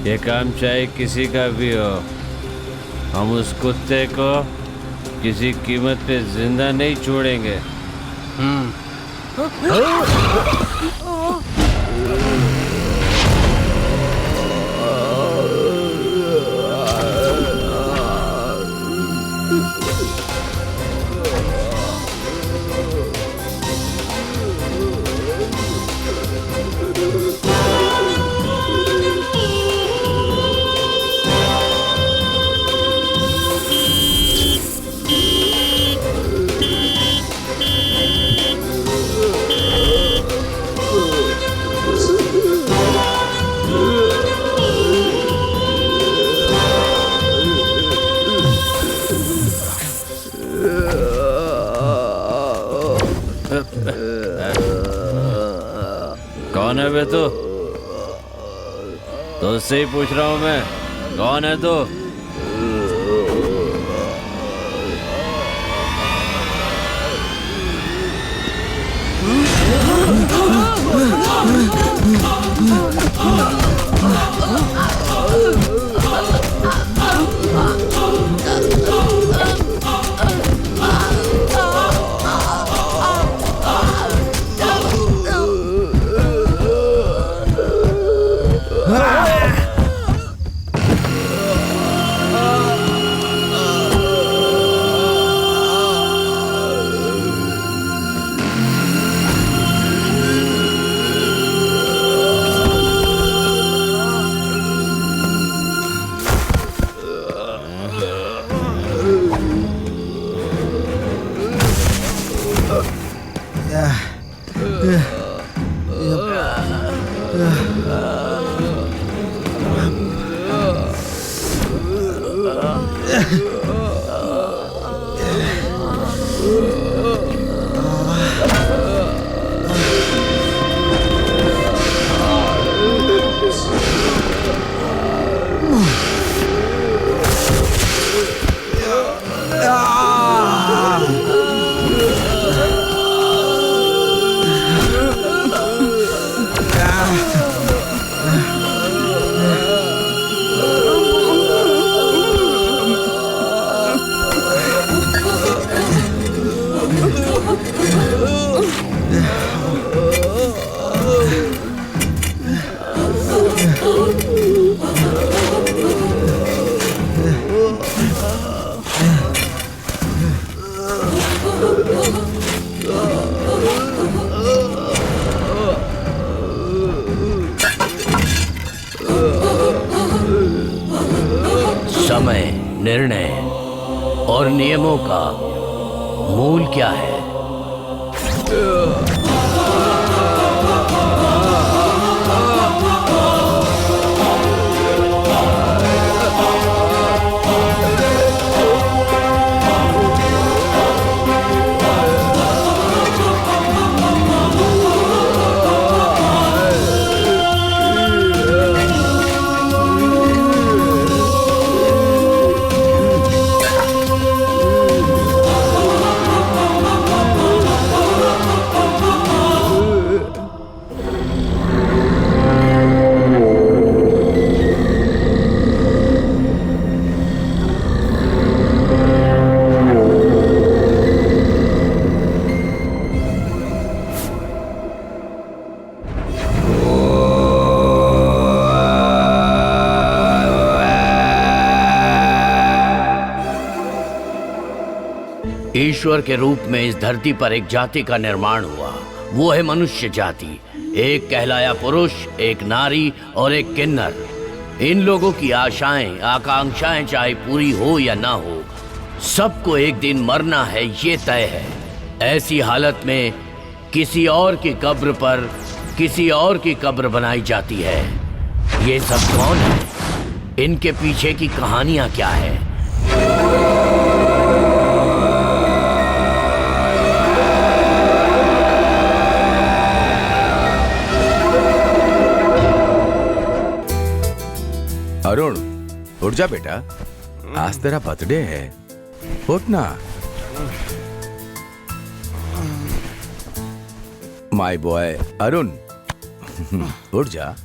ये काम चाहे किसी का भी हो, हम उस कुत्ते को किसी कीमत पे जिंदा नहीं छोड़ेंगे। कौन है बे तू? तो उससे ही पूछ रहा हूं मैं, कौन है तू? समय, निर्णय और नियमों का मूल क्या है? ईश्वर के रूप में इस धरती पर एक जाति का निर्माण हुआ, वो है मनुष्य जाति। एक कहलाया पुरुष, एक नारी और एक किन्नर। इन लोगों की आशाएं, आकांक्षाएं चाहे पूरी हो या ना हो, सबको एक दिन मरना है, ये तय है। ऐसी हालत में किसी और की कब्र पर किसी और की कब्र बनाई जाती है। ये सब कौन है? इनके पीछे की कहानियां क्या है? अरुण, उठ जा बेटा, आज तेरा बर्थडे है, उठ ना। माय बॉय अरुण, उठ जा।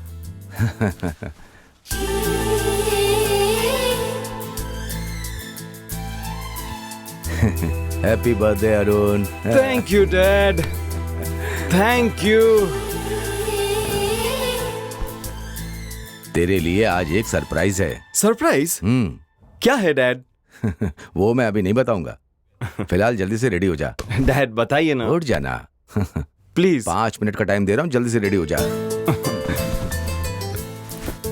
Happy birthday Arun. Thank you dad, thank you. तेरे लिए आज एक सरप्राइज है। सरप्राइज? क्या है डैड? वो मैं अभी नहीं बताऊंगा। फिलहाल जल्दी से रेडी हो जा। डैड बताइए ना। उठ जाना। प्लीज। 5 मिनट का टाइम दे रहा हूँ, जल्दी से रेडी हो जा।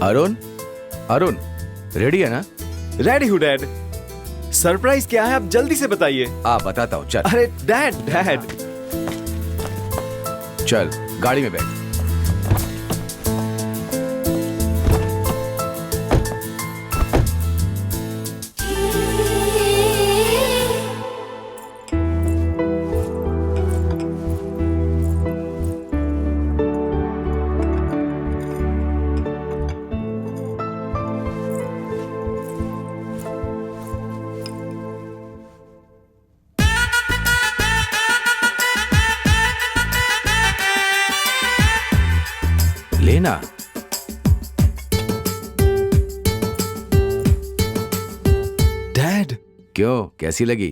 अरुण, अरुण रेडी है ना? रेडी हूँ डैड। सरप्राइज क्या है आप जल्दी से बताइए। बताता हूँ, चल। अरे डैड, डैड। चल गाड़ी में बैठ। लेना। डैड। क्यों, कैसी लगी?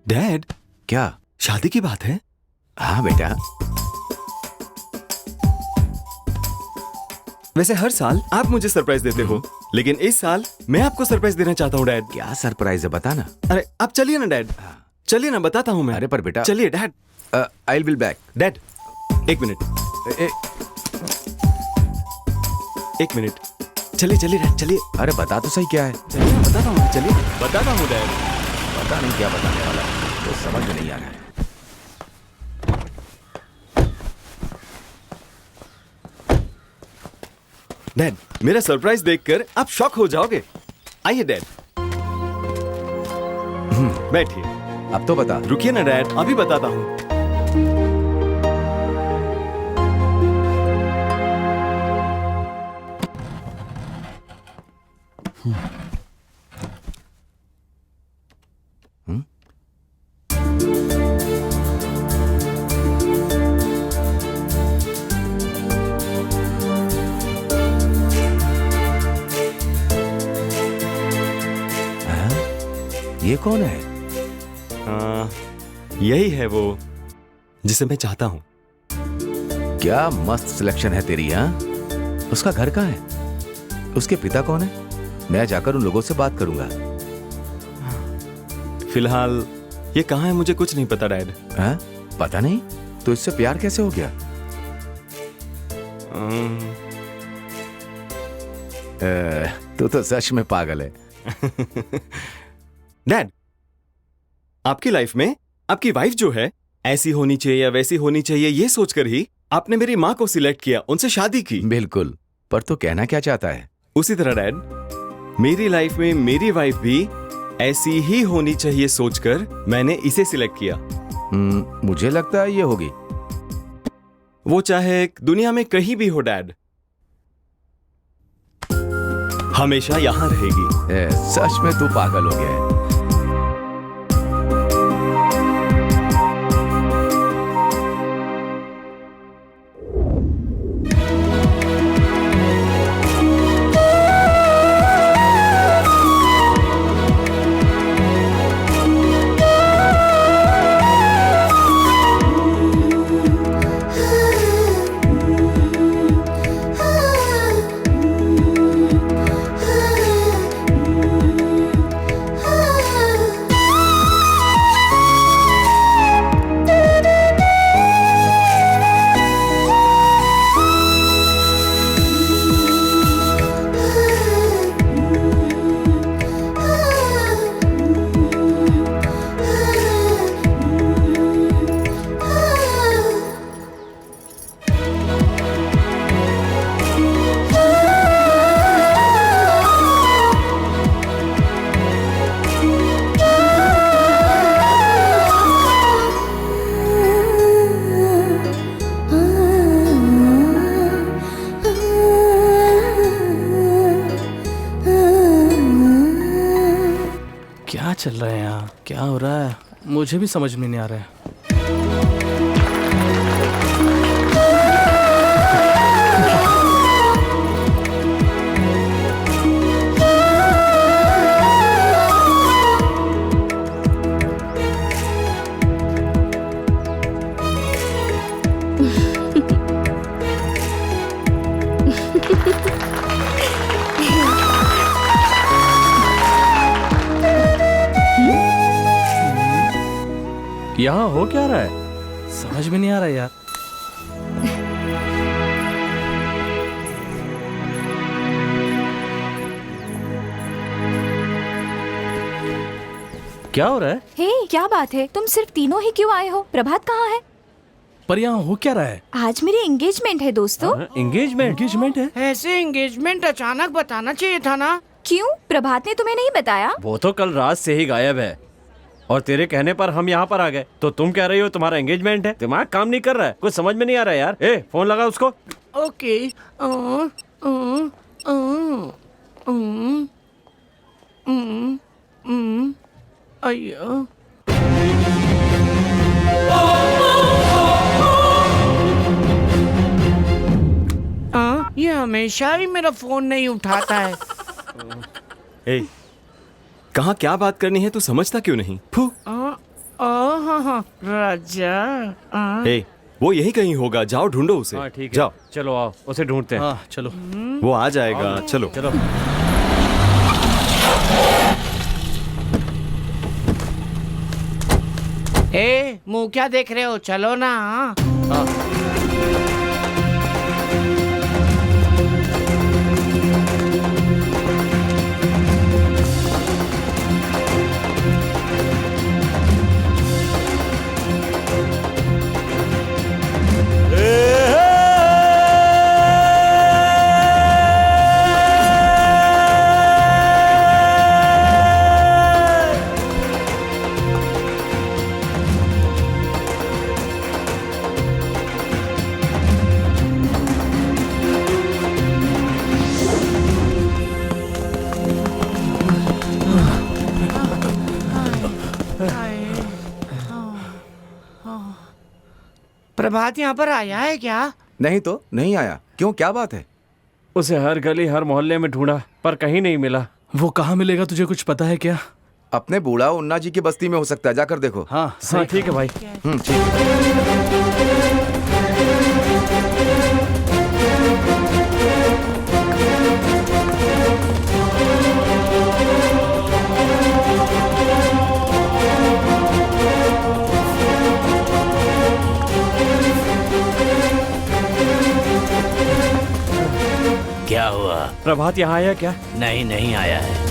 डैड, क्या? शादी की बात है? हाँ बेटा। वैसे हर साल आप मुझे सरप्राइज देते हो, लेकिन इस साल मैं आपको सरप्राइज देना चाहता हूँ डैड। क्या सरप्राइज है, बता ना। अरे आप चलिए ना डैड, चलिए ना, बताता हूँ मैं। अरे पर बेटा। चलिए dad. I will back. Dad एक मिनट, एक मिनट। चलिए चलिए डैड, चलिए। अरे बता तो सही क्या है। चलिए ना, बताता हूँ, चलिए बताता हूँ डैड। पता नहीं क्या बताने वाला है, तो समझ में नहीं आ रहा है। डैड, मेरा सरप्राइज देखकर आप शॉक हो जाओगे। आइए डैड, बैठिए। अब तो बता। रुकिए ना डैड, अभी बताता हूँ। ये कौन है? यही है वो जिसे मैं चाहता हूँ। क्या मस्त सिलेक्शन है तेरी। हाँ, उसका घर कहाँ है? उसके पिता कौन है? मैं जाकर उन लोगों से बात करूंगा। फिलहाल ये कहाँ है मुझे कुछ नहीं पता डैड। हाँ? पता नहीं? तो इससे प्यार कैसे हो गया? तू तो सच में पागल है। डैड, आपकी लाइफ में आपकी वाइफ जो है ऐसी होनी चाहिए या वैसी होनी चाहिए, ये सोचकर ही आपने मेरी माँ को सिलेक्ट किया, उनसे शादी की। बिल्कुल, पर तू कहना क्या चाहता है? उसी तरह डैड, मेरी लाइफ में मेरी वाइफ भी ऐसी ही होनी चाहिए सोचकर मैंने इसे सिलेक्ट किया। मुझे लगता है ये होगी। वो चाहे दुनिया में कहीं भी हो डैड, हमेशा यहां रहेगी। सच में तू पागल हो गया है। क्या हो रहा है मुझे भी समझ में नहीं आ रहा है। यहाँ हो क्या रहा है? समझ में नहीं आ रहा यार। क्या हो रहा है? हे, क्या बात है? तुम सिर्फ तीनों ही क्यों आए हो? प्रभात कहाँ है? पर यहाँ हो क्या रहा है? आज मेरी एंगेजमेंट है दोस्तों। एंगेजमेंट? एंगेजमेंट है? ऐसे एंगेजमेंट अचानक बताना चाहिए था ना। क्यों? प्रभात ने तुम्हें नहीं बताया? वो तो कल रात से ही गायब है और तेरे कहने पर हम यहाँ पर आ गए तो तुम कह रही हो तुम्हारा एंगेजमेंट है। दिमाग काम नहीं कर रहा है, कुछ समझ में नहीं आ रहा है यार। ए, फोन लगा उसको। ओके। अయ్యో ये हमेशा ही मेरा फोन नहीं उठाता है। ए, कहाँ क्या बात करनी है तू समझता क्यों नहीं? फू। हाँ राजा। ए, वो यही कहीं होगा, जाओ ढूंढो उसे। हाँ ठीक है, जाओ। चलो आओ उसे ढूंढते हैं। हाँ चलो। वो आ जाएगा, चलो। चलो। ए, मुंह क्या देख रहे हो, चलो ना। प्रभात यहाँ पर आया है क्या? नहीं तो नहीं आया। क्यों, क्या बात है? उसे हर गली हर मोहल्ले में ढूंढा पर कहीं नहीं मिला। वो कहाँ मिलेगा, तुझे कुछ पता है क्या? अपने बूढ़ा उन्ना जी की बस्ती में हो सकता है, जाकर देखो। हाँ हाँ ठीक है भाई। ठीक है। क्या हुआ? प्रभात यहाँ आया क्या? नहीं, नहीं आया है।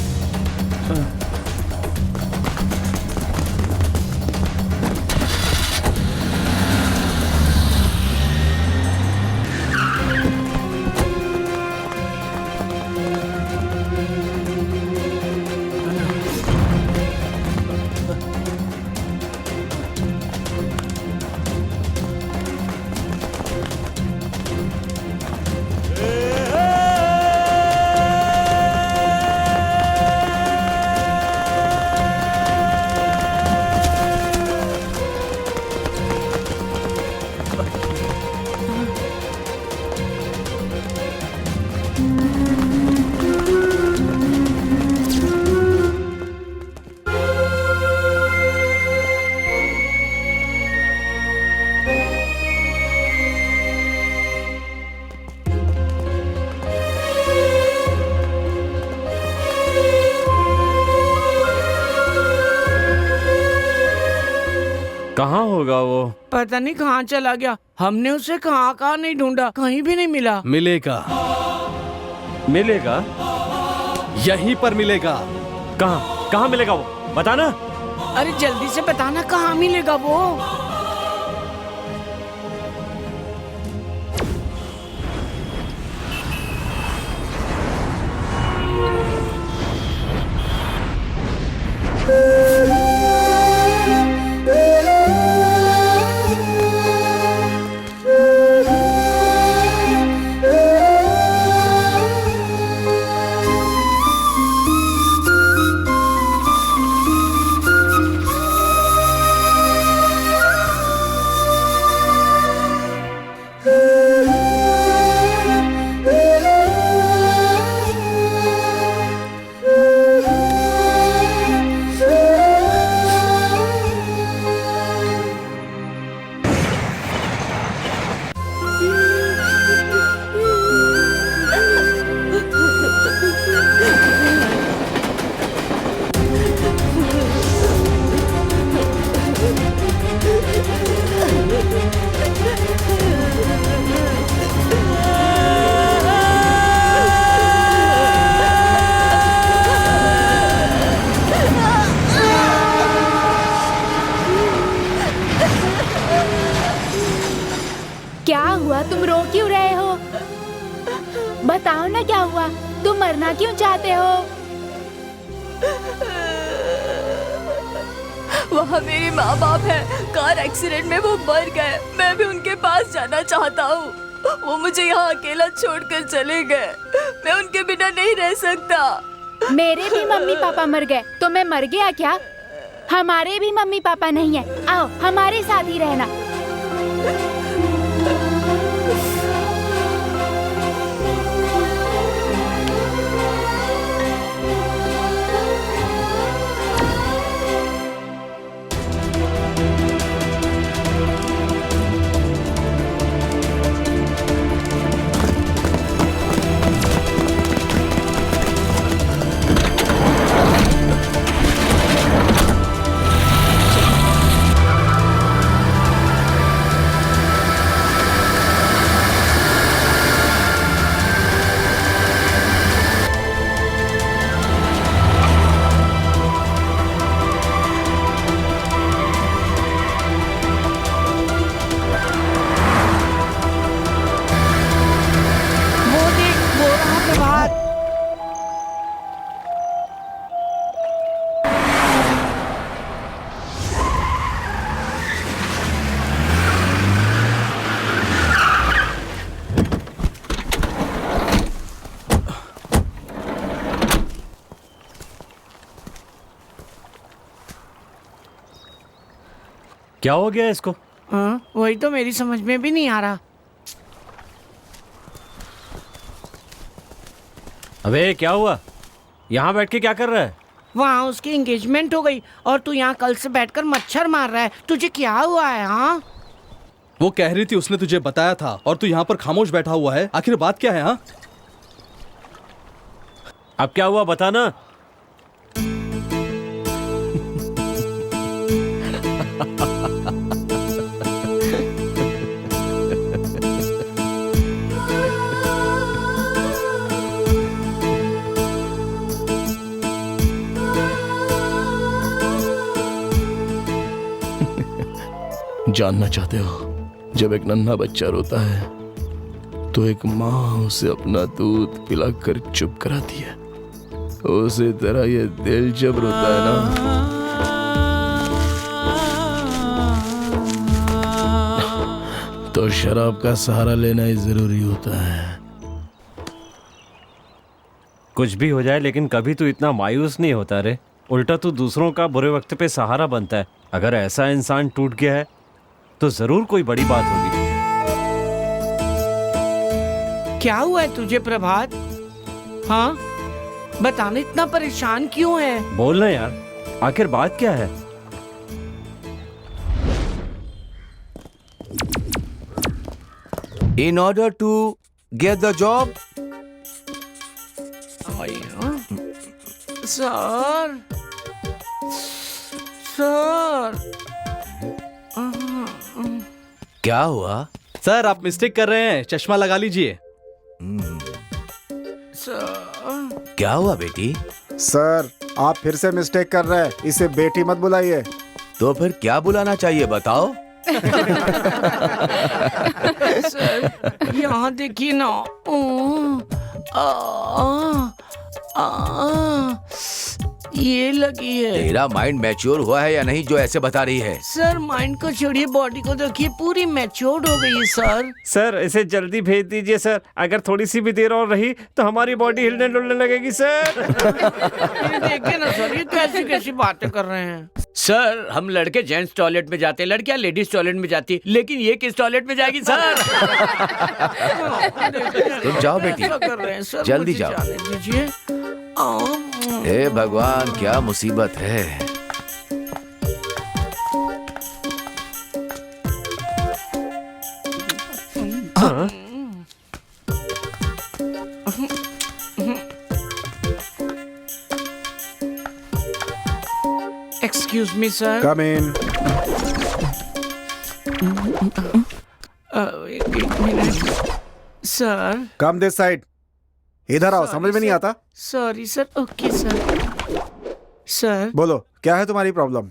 कहाँ होगा वो? पता नहीं कहाँ चला गया। हमने उसे कहाँ कहाँ नहीं ढूंढा, कहीं भी नहीं मिला। मिलेगा, मिलेगा? यहीं पर मिलेगा। कहाँ कहाँ मिलेगा वो, बताना। अरे जल्दी से बताना, कहाँ मिलेगा वो? तुम रो क्यों रहे हो? बताओ ना क्या हुआ, तुम मरना क्यों चाहते हो? वहाँ मेरे माँ बाप है, कार एक्सीडेंट में वो मर गए। मैं भी उनके पास जाना चाहता हूँ। वो मुझे यहाँ अकेला छोड़कर चले गए। मैं उनके बिना नहीं रह सकता। मेरे भी मम्मी पापा मर गए, तो मैं मर गया क्या? हमारे भी मम्मी पापा नहीं है, आओ हमारे साथ ही रहना। क्या हो गया इसको? हाँ, वही तो मेरी समझ में भी नहीं आ रहा। अबे क्या हुआ? यहाँ बैठ के क्या कर रहा है? वहाँ उसकी एंगेजमेंट हो गई और तू यहाँ कल से बैठकर मच्छर मार रहा है। तुझे क्या हुआ है? हाँ, वो कह रही थी उसने तुझे बताया था और तू यहाँ पर खामोश बैठा हुआ है। आखिर बात क्या है? हाँ, अब क्या हुआ बताना। जानना चाहते हो, जब एक नन्हा बच्चा रोता है तो एक माँ उसे अपना दूध पिलाकर चुप कराती है। उसी तरह ये दिल जब रोता है ना, तो शराब का सहारा लेना ही जरूरी होता है। कुछ भी हो जाए लेकिन कभी तू इतना मायूस नहीं होता रे। उल्टा तू दूसरों का बुरे वक्त पे सहारा बनता है। अगर ऐसा इंसान टूट गया है तो जरूर कोई बड़ी बात होगी। क्या हुआ है तुझे प्रभात? हाँ, बताना, इतना परेशान क्यों है? बोलना यार, आखिर बात क्या है? In order to get the job, sir, sir, क्या हुआ? सर आप मिस्टेक कर रहे हैं, चश्मा लगा लीजिए। सर, क्या हुआ बेटी? सर आप फिर से मिस्टेक कर रहे हैं, इसे बेटी मत बुलाइए। तो फिर क्या बुलाना चाहिए बताओ? सर, यहाँ देखिए ना। ये लगी है। तेरा माइंड मैच्योर हुआ है या नहीं जो ऐसे बता रही है? सर माइंड को छोड़िए, बॉडी को देखिए, पूरी मैच्योर्ड हो गई है सर। सर इसे जल्दी भेज दीजिए सर। अगर थोड़ी सी भी देर और रही तो हमारी बॉडी हिलने डुलने लगेगी सर। ये देखिए ना सर, ये कैसी कैसी बातें कर रहे हैं। सर हम लड़के जेंट्स टॉयलेट में जाते हैं, लड़कियां लेडीज टॉयलेट में जाती है, लेकिन ये किस टॉयलेट में जाएगी सर? तुम जाओ बेटी, ऐसा कर रहे हैं सर, जल्दी मुझे जाओ। जाने दीजिए। हे भगवान, क्या मुसीबत है। Excuse me sir. Come in. एक minute sir. Come this side. इधर आओ, समझ में नहीं आता? Sorry sir. Okay sir. Sir बोलो, क्या है तुम्हारी प्रॉब्लम?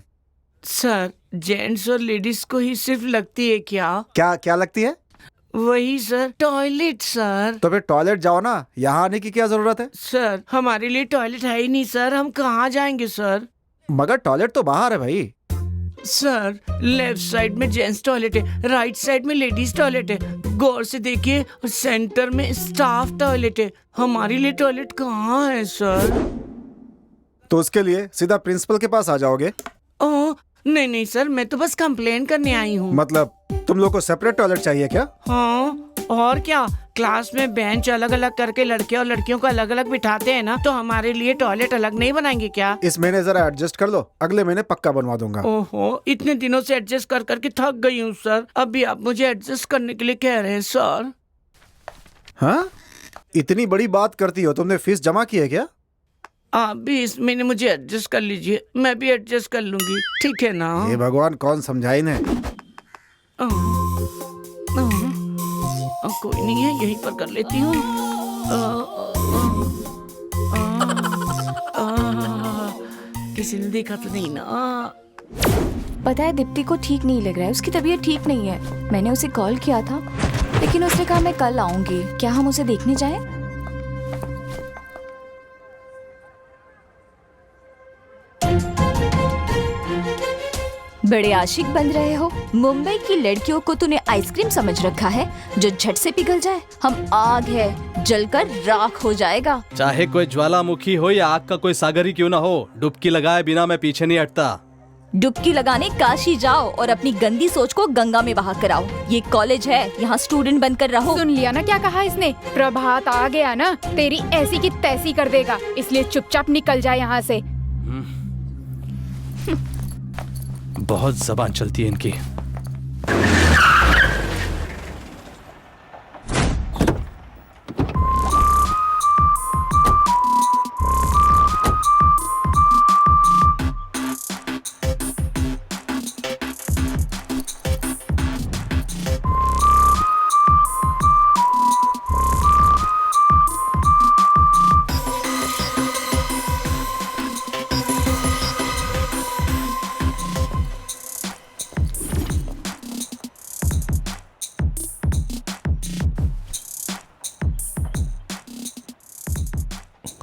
सर, जेंट्स और लेडीज को ही सिर्फ लगती है क्या? क्या क्या लगती है? वही सर, टॉयलेट सर। तो फिर टॉयलेट जाओ ना, यहाँ आने की क्या जरूरत है? सर हमारे लिए टॉयलेट है ही नहीं सर, हम कहाँ जाएंगे सर? मगर टॉयलेट तो बाहर है भाई। सर लेफ्ट साइड में जेंट्स टॉयलेट है, राइट साइड में लेडीज टॉयलेट है, गौर से देखिए सेंटर में स्टाफ टॉयलेट है। हमारे लिए टॉयलेट कहाँ है सर? तो उसके लिए सीधा प्रिंसिपल के पास आ जाओगे। ओह नहीं नहीं सर, मैं तो बस कंप्लेन करने आई हूँ। मतलब तुम लोग को सेपरेट टॉयलेट चाहिए क्या? हाँ और क्या, क्लास में बेंच अलग अलग करके लड़के और लड़कियों को अलग अलग बिठाते हैं ना, तो हमारे लिए टॉयलेट अलग नहीं बनाएंगे क्या? इस महीने जरा एडजस्ट कर लो, अगले महीने पक्का बनवा दूंगा। ओहो, इतने दिनों से एडजस्ट कर करके थक गई हूँ सर, अभी आप मुझे एडजस्ट करने के लिए कह रहे हैं सर? हाँ, इतनी बड़ी बात करती हो, तुमने फीस जमा की है क्या? आप भी इस महीने मुझे एडजस्ट कर लीजिए, मैं भी एडजस्ट कर लूंगी, ठीक है ना? हे भगवान, कौन समझाई ने? कोई नहीं है, यहीं पर कर लेती हूँ। किसी ने देखा तो नहीं ना? पता है दीप्ति को ठीक नहीं लग रहा है, उसकी तबीयत ठीक नहीं है। मैंने उसे कॉल किया था लेकिन उसने कहा मैं कल आऊंगी। क्या हम उसे देखने जाएं? बड़े आशिक बन रहे हो। मुंबई की लड़कियों को तूने आइसक्रीम समझ रखा है जो झट से पिघल जाए। हम आग है, जलकर राख हो जाएगा। चाहे कोई ज्वालामुखी हो या आग का कोई सागर ही क्यों ना हो, डुबकी लगाए बिना मैं पीछे नहीं हटता। डुबकी लगाने काशी जाओ और अपनी गंदी सोच को गंगा में बहा कर आओ। ये कॉलेज है, यहाँ स्टूडेंट बनकर रहो। सुन लिया ना क्या कहा इसने? प्रभात आ गया ना, तेरी ऐसी की तैसी कर देगा, इसलिए चुपचाप निकल जाए यहाँ से। बहुत जबान चलती है इनकी।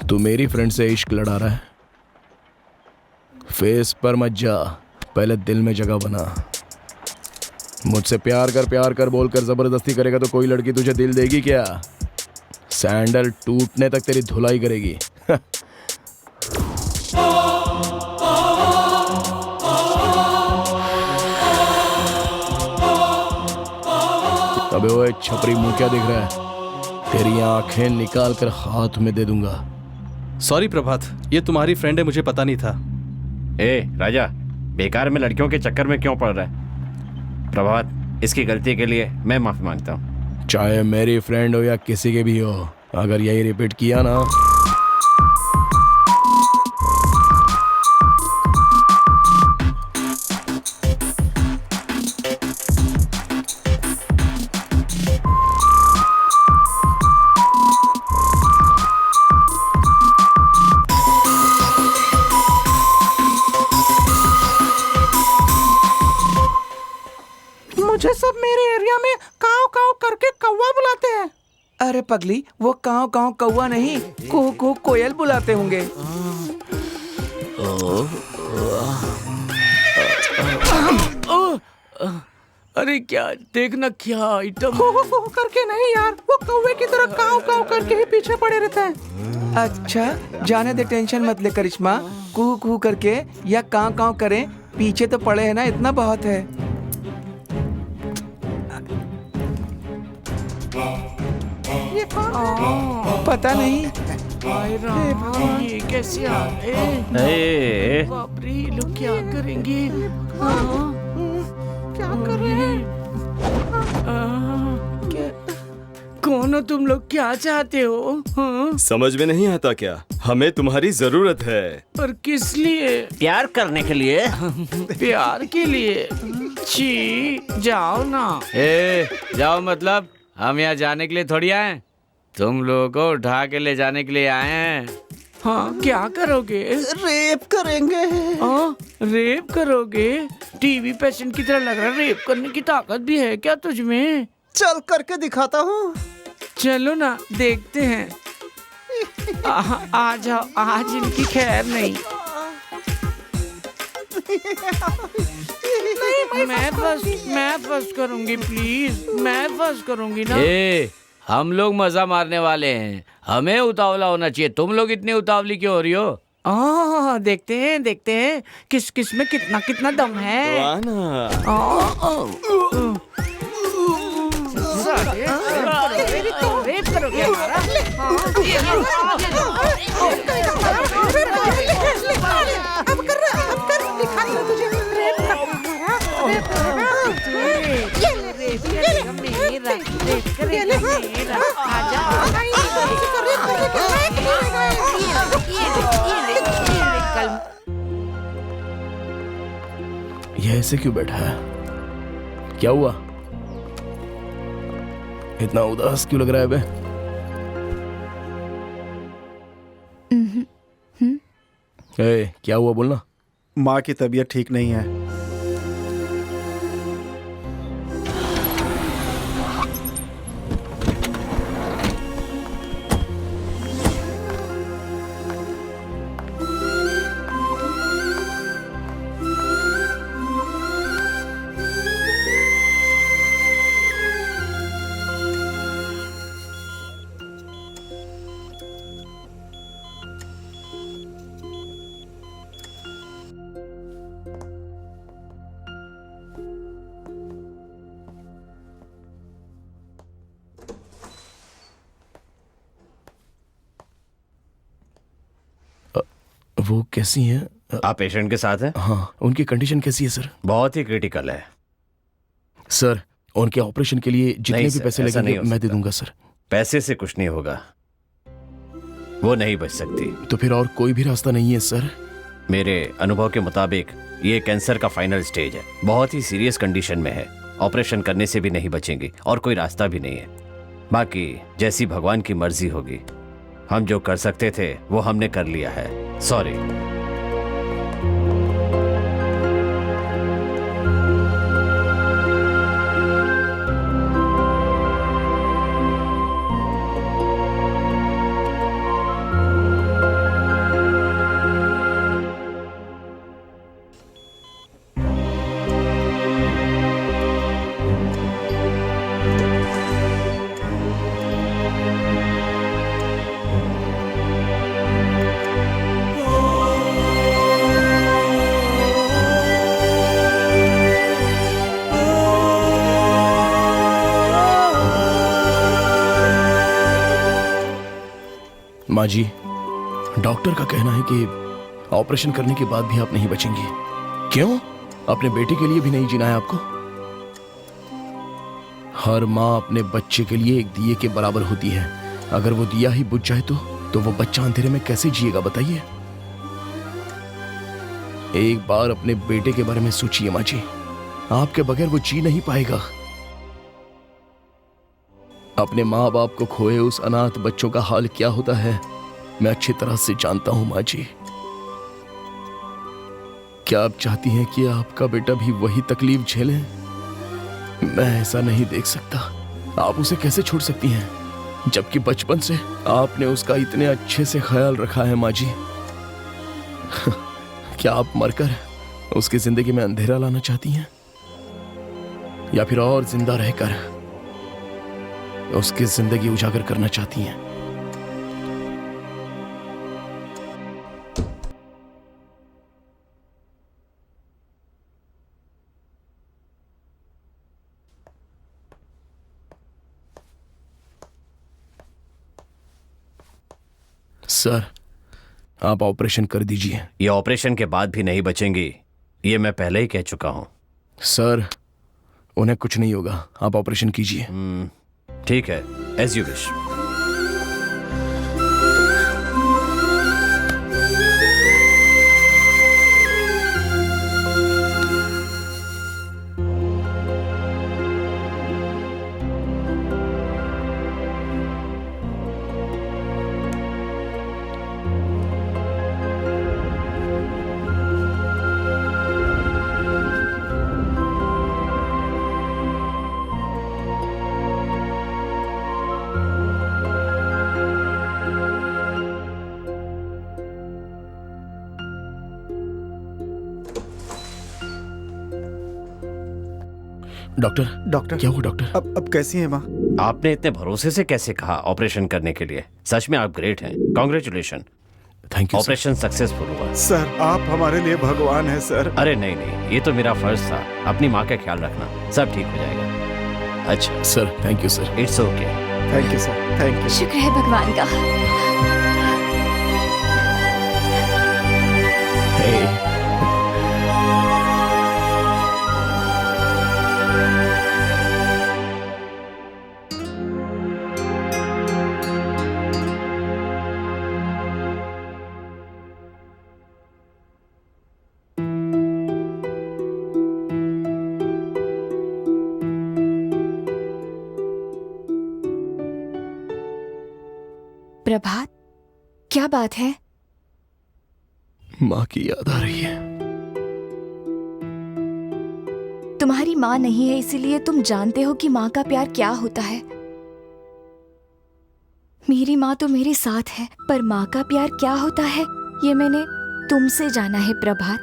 तू मेरी फ्रेंड से इश्क लड़ा रहा है? फेस पर मत जा, पहले दिल में जगह बना। मुझसे प्यार कर बोलकर जबरदस्ती करेगा तो कोई लड़की तुझे दिल देगी क्या? सैंडल टूटने तक तेरी धुलाई करेगी। अबे ओए छपरी, मुंह क्या दिख रहा है? तेरी आंखें निकाल कर हाथ में दे दूंगा। सॉरी प्रभात, ये तुम्हारी फ्रेंड है, मुझे पता नहीं था। ए राजा, बेकार में लड़कियों के चक्कर में क्यों पड़ रहा है? प्रभात, इसकी गलती के लिए मैं माफी मांगता हूँ। चाहे मेरी फ्रेंड हो या किसी के भी हो, अगर यही रिपीट किया ना मुझे सब मेरे एरिया में काव काव करके कौवा बुलाते हैं। अरे पगली, वो काव काव कौवा नहीं, कुहू कुहू कोयल बुलाते होंगे। अरे क्या देखना, क्या आइटम। कुहू करके नहीं यार, वो कौवे की तरह काव काव करके ही पीछे पड़े रहते हैं। अच्छा जाने दे, टेंशन मत ले करिश्मा। कुहू कुहू करके या काव काव करें, पीछे तो पड़े हैं ना, इतना बहुत है। ये कौन? पता नहीं। ये कैसे आ गए? बाप रे, ये लोग क्या करेंगे? क्या कर रहे हैं? कौन हो तुम लोग, क्या चाहते हो? हाँ? समझ में नहीं आता क्या? हमें तुम्हारी जरूरत है। पर किस लिए? प्यार करने के लिए। प्यार के लिए? छी, जाओ ना। जाओ मतलब? हम यहाँ जाने के लिए थोड़ी आए, तुम लोगों को उठा के ले जाने के लिए आए हैं। हाँ, क्या करोगे? रेप करेंगे। रेप करोगे? टीवी पेशेंट की तरह लग रहा है। रेप करने की ताकत भी है क्या तुझ में? चल करके दिखाता हूँ। चलो ना देखते हैं। आ जाओ, आज इनकी खैर नहीं। मैं फर्स्ट करूंगी, प्लीज मैं फर्स्ट करूंगी ना। हम लोग मजा मारने वाले हैं, हमें उतावला होना चाहिए। तुम लोग इतनी उतावली क्यों हो रही हो? देखते हैं किस किस में कितना कितना दम है। रेप करोगे हमारा? ये ऐसे क्यों बैठा है? क्या हुआ? इतना उदास क्यों लग रहा है बे? क्या हुआ बोलना? माँ की तबीयत ठीक नहीं है। वो कैसी हैं? आप पेशेंट के साथ हैं? हाँ, उनकी कंडीशन कैसी है सर? बहुत ही क्रिटिकल है सर। उनके ऑपरेशन के लिए जितने भी पैसे लगेंगे मैं दे दूंगा सर। पैसे से कुछ नहीं होगा, वो नहीं बच सकती। तो फिर और कोई भी रास्ता नहीं है सर? मेरे अनुभव के मुताबिक ये कैंसर का फाइनल स्टेज है, बहुत ही सीरियस कंडीशन में है। ऑपरेशन करने से भी नहीं बचेंगी और कोई रास्ता भी नहीं है। बाकी जैसी भगवान की मर्जी होगी। हम जो कर सकते थे वो हमने कर लिया है। सॉरी। माँ जी, डॉक्टर का कहना है कि ऑपरेशन करने के बाद भी आप नहीं बचेंगी। क्यों? अपने बेटे के लिए भी नहीं जीना है आपको? हर माँ अपने बच्चे के लिए एक दिए के बराबर होती है। अगर वो दिया ही बुझ जाए तो वो बच्चा अंधेरे में कैसे जिएगा बताइए? एक बार अपने बेटे के बारे में सोचिए माँ जी, आपके बगैर वो जी नहीं पाएगा। अपने माँ बाप को खोए उस अनाथ बच्चों का हाल क्या होता है मैं अच्छी तरह से जानता हूं माँ जी। क्या आप चाहती हैं कि आपका बेटा भी वही तकलीफ झेले? मैं ऐसा नहीं देख सकता। आप उसे कैसे छोड़ सकती हैं, जबकि बचपन से आपने उसका इतने अच्छे से ख्याल रखा है माँ जी। क्या आप मरकर उसकी जिंदगी में अंधेरा लाना चाहती हैं, या फिर और जिंदा रहकर उसकी जिंदगी उजागर करना चाहती हैं? सर, आप ऑपरेशन कर दीजिए। ये ऑपरेशन के बाद भी नहीं बचेंगी, ये मैं पहले ही कह चुका हूं। सर, उन्हें कुछ नहीं होगा, आप ऑपरेशन कीजिए। ठीक है, as you wish. Doctor doctor क्या हुआ डॉक्टर? अब कैसी है माँ? आपने इतने भरोसे से कैसे कहा ऑपरेशन करने के लिए? सच में आप ग्रेट हैं। Congratulation. Thank you operation successful हुआ। सर आप हमारे लिए भगवान हैं सर। अरे नहीं नहीं, ये तो मेरा फर्ज था। अपनी माँ का ख्याल रखना, सब ठीक हो जाएगा। अच्छा sir, thank you sir. It's okay. Thank you sir, thank you. शुक्र है भगवान का। प्रभात, क्या बात है? माँ की याद आ रही है। तुम्हारी माँ नहीं है इसीलिए तुम जानते हो कि माँ का प्यार क्या होता है। मेरी माँ तो मेरे साथ है, पर माँ का प्यार क्या होता है ये मैंने तुमसे जाना है प्रभात।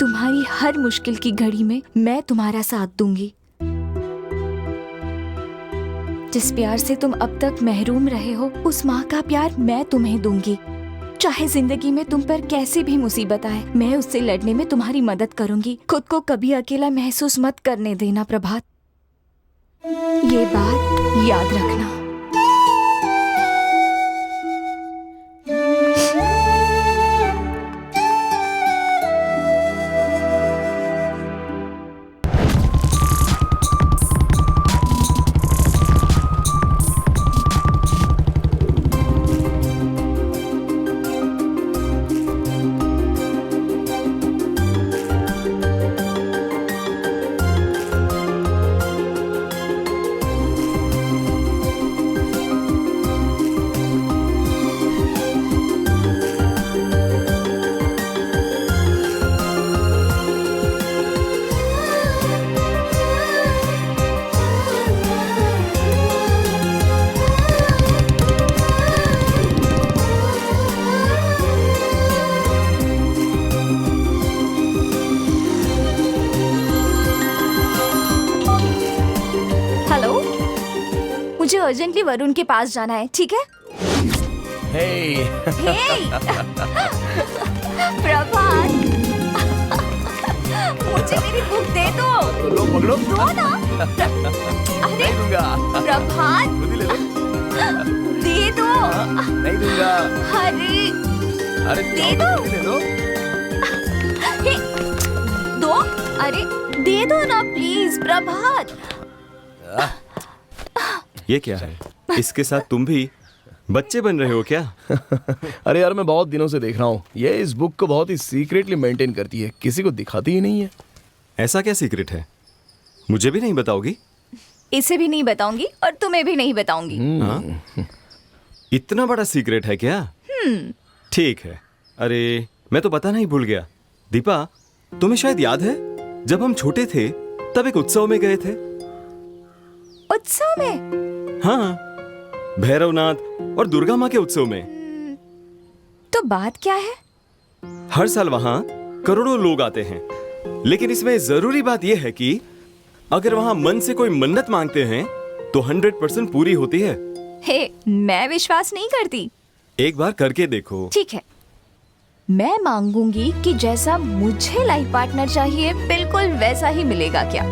तुम्हारी हर मुश्किल की घड़ी में मैं तुम्हारा साथ दूंगी। जिस प्यार से तुम अब तक महरूम रहे हो, उस माँ का प्यार मैं तुम्हें दूंगी। चाहे जिंदगी में तुम पर कैसी भी मुसीबत आए, मैं उससे लड़ने में तुम्हारी मदद करूंगी। खुद को कभी अकेला महसूस मत करने देना प्रभात, ये बात याद रखना। मुझे अर्जेंटली वरुण के पास जाना है, ठीक है? हे प्रभात, मुझे मेरी बुक दे दो। पकड़ो दो ना। अरे प्रभात, दे दो। नहीं दूंगा। अरे दे दो। दो, अरे दे दो ना प्लीज प्रभात। ये क्या है? इसके साथ तुम भी बच्चे बन रहे हो क्या? अरे यार, मैं बहुत दिनों से देख रहा हूँ, ये इस बुक को बहुत ही सीक्रेटली मेंटेन करती है, किसी को दिखाती ही नहीं है। ऐसा क्या सीक्रेट है? मुझे भी नहीं बताओगी? इसे भी नहीं बताऊंगी और तुम्हें भी नहीं बताऊंगी। हाँ? इतना बड़ा सीक्रेट है क्या? ठीक है। अरे मैं तो पता नहीं भूल गया। दीपा, तुम्हें शायद याद है जब हम छोटे थे तब एक उत्सव में गए थे। उत्सव में? हाँ, भैरवनाथ और दुर्गा माँ के उत्सव में। तो बात क्या है? हर साल वहाँ करोड़ों लोग आते हैं, लेकिन इसमें जरूरी बात यह है कि अगर वहाँ मन से कोई मन्नत मांगते हैं तो 100% पूरी होती है। हे, मैं विश्वास नहीं करती। एक बार करके देखो। ठीक है, मैं मांगूंगी कि जैसा मुझे लाइफ पार्टनर चाहिए बिल्कुल वैसा ही मिलेगा क्या?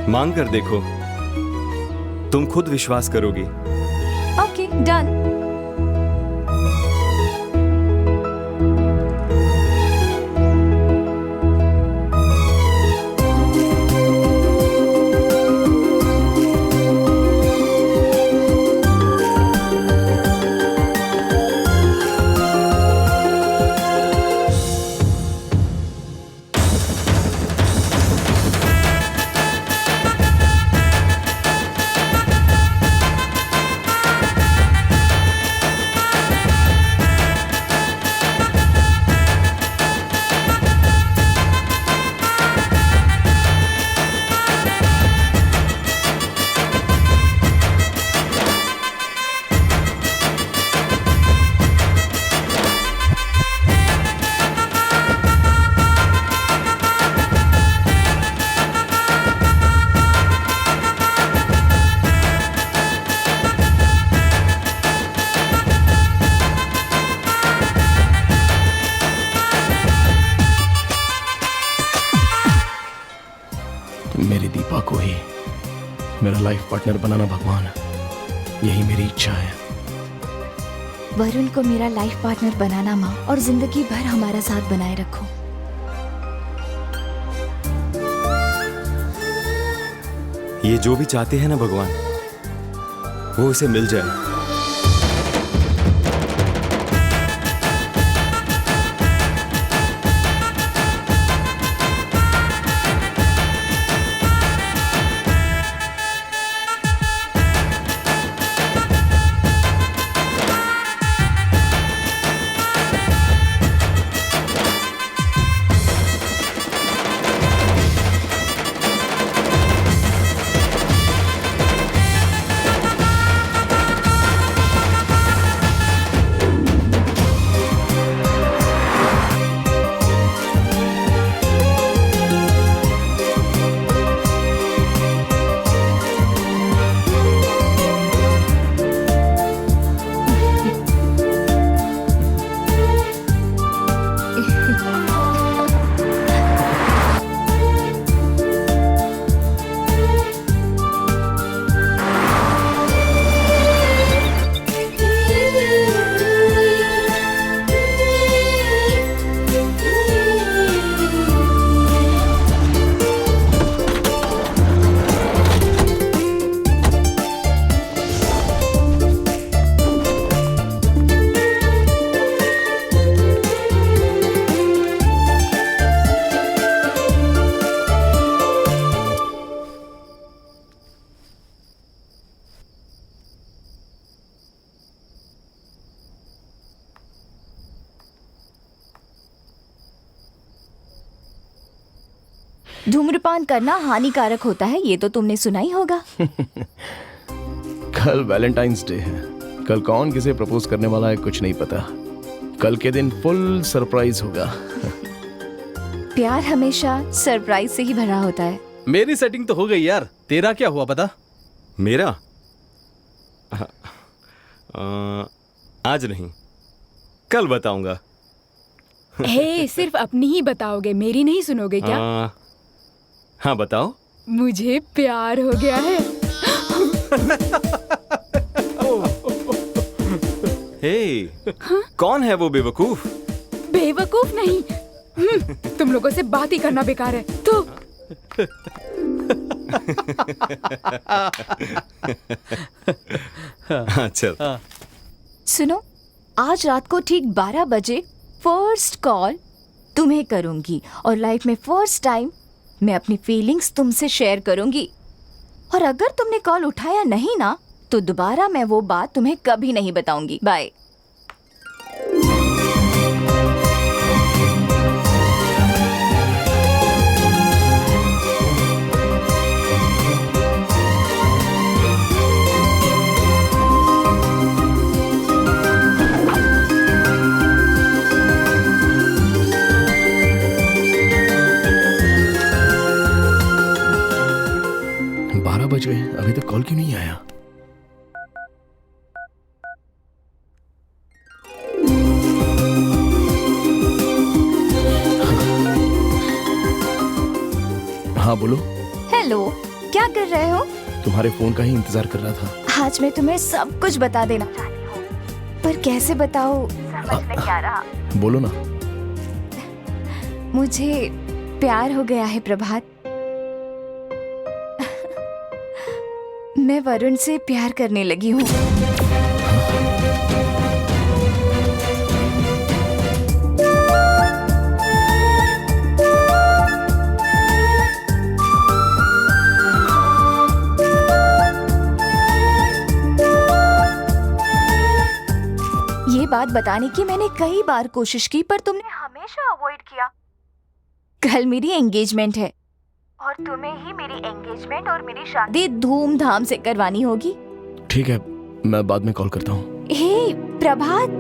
मांग कर देखो, तुम खुद विश्वास करोगी। Okay, done. मेरा लाइफ पार्टनर बनाना भगवान, यही मेरी इच्छा है। वरुण को मेरा लाइफ पार्टनर बनाना माँ, और जिंदगी भर हमारा साथ बनाए रखो। ये जो भी चाहते हैं ना भगवान, वो उसे मिल जाए। धूम्रपान करना हानिकारक होता है, ये तो तुमने सुना ही होगा। कल वैलेंटाइंस डे है। कल कौन किसे प्रपोज करने वाला है कुछ नहीं पता। कल के दिन फुल सरप्राइज होगा। प्यार हमेशा सरप्राइज से ही भरा होता है। मेरी सेटिंग तो हो गई यार, तेरा क्या हुआ बता? मेरा आज नहीं, कल बताऊंगा। हे, सिर्फ अपनी ही बताओगे, मेरी नहीं सुनोगे क्या? हाँ बताओ। मुझे प्यार हो गया है। हे, कौन है वो बेवकूफ? बेवकूफ नहीं, तुम लोगों से बात ही करना बेकार है। तो चल। सुनो, आज रात को ठीक 12 बजे फर्स्ट कॉल तुम्हें करूंगी, और लाइफ में फर्स्ट टाइम मैं अपनी फीलिंग्स तुमसे शेयर करूंगी। और अगर तुमने कॉल उठाया नहीं ना, तो दोबारा मैं वो बात तुम्हें कभी नहीं बताऊंगी। बाय। बजे अभी तक कॉल क्यों नहीं आया? हाँ बोलो। हेलो, क्या कर रहे हो? तुम्हारे फोन का ही इंतजार कर रहा था। आज मैं तुम्हें सब कुछ बता देना चाहती हूँ, पर कैसे बताऊँ समझ नहीं आ रहा। बोलो ना। मुझे प्यार हो गया है प्रभात। मैं वरुण से प्यार करने लगी हूँ। ये बात बताने की मैंने कई बार कोशिश की, पर तुमने हमेशा अवॉइड किया। कल मेरी एंगेजमेंट है, और तुम्हें ही मेरी एंगेजमेंट और मेरी शादी धूमधाम से करवानी होगी। ठीक है, मैं बाद में कॉल करता हूँ। हे प्रभात,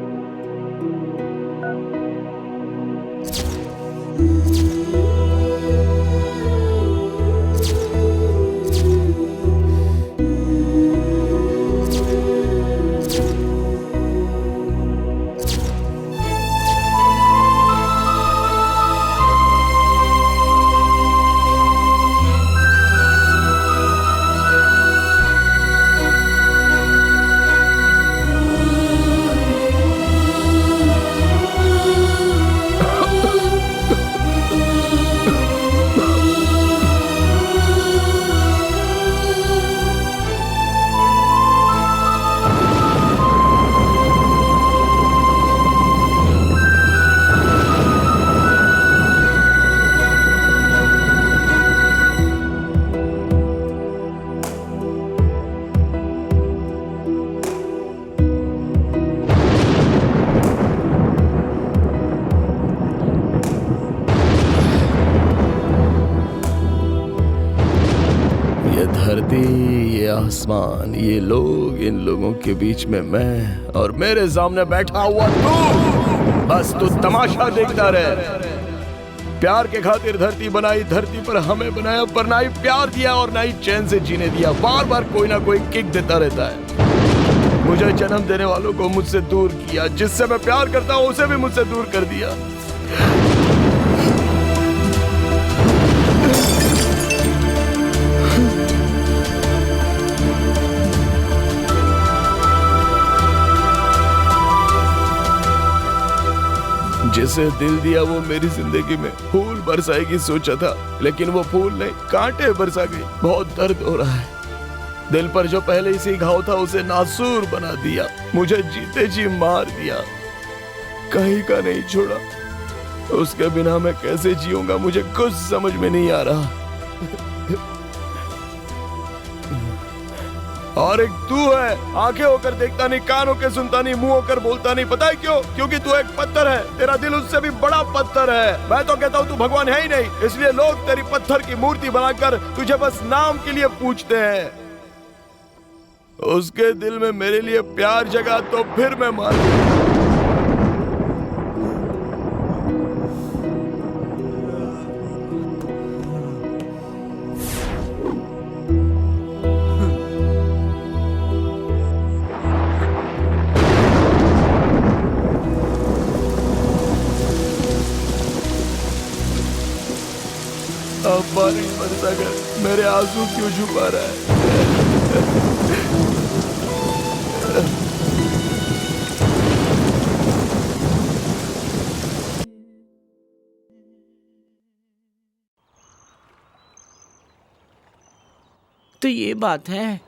धरती, ये आसमान, ये लोग, इन लोगों के बीच में मैं और मेरे सामने बैठा हुआ तू। बस तू तमाशा देखता रहे। प्यार के खातिर धरती बनाई, धरती पर हमें बनाया, पर ना ही प्यार दिया और ना ही चैन से जीने दिया। बार बार कोई ना कोई किक देता रहता है। मुझे जन्म देने वालों को मुझसे दूर किया, जिससे मैं प्यार करता हूँ उसे भी मुझसे दूर कर दिया। जिसे दिल दिया वो मेरी जिंदगी में फूल बरसाएगी सोचा था, लेकिन वो फूल नहीं कांटे बरसा गई। बहुत दर्द हो रहा है। दिल पर जो पहले ही घाव था उसे नासूर बना दिया। मुझे जीते जी मार दिया, कहीं का नहीं छोड़ा। उसके बिना मैं कैसे जीऊंगा मुझे कुछ समझ में नहीं आ रहा। और एक तू है, आंखें होकर देखता नहीं, कान होकर सुनता नहीं, मुंह होकर बोलता नहीं। पता है क्यों? क्योंकि तू एक पत्थर है। तेरा दिल उससे भी बड़ा पत्थर है। मैं तो कहता हूँ तू भगवान है ही नहीं, इसलिए लोग तेरी पत्थर की मूर्ति बनाकर तुझे बस नाम के लिए पूछते हैं। उसके दिल में मेरे लिए प्यार जगा तो फिर मैं मान। अब बारिश बरसा कर मेरे आंसू क्यों छुपा रहा है? तो ये बात है।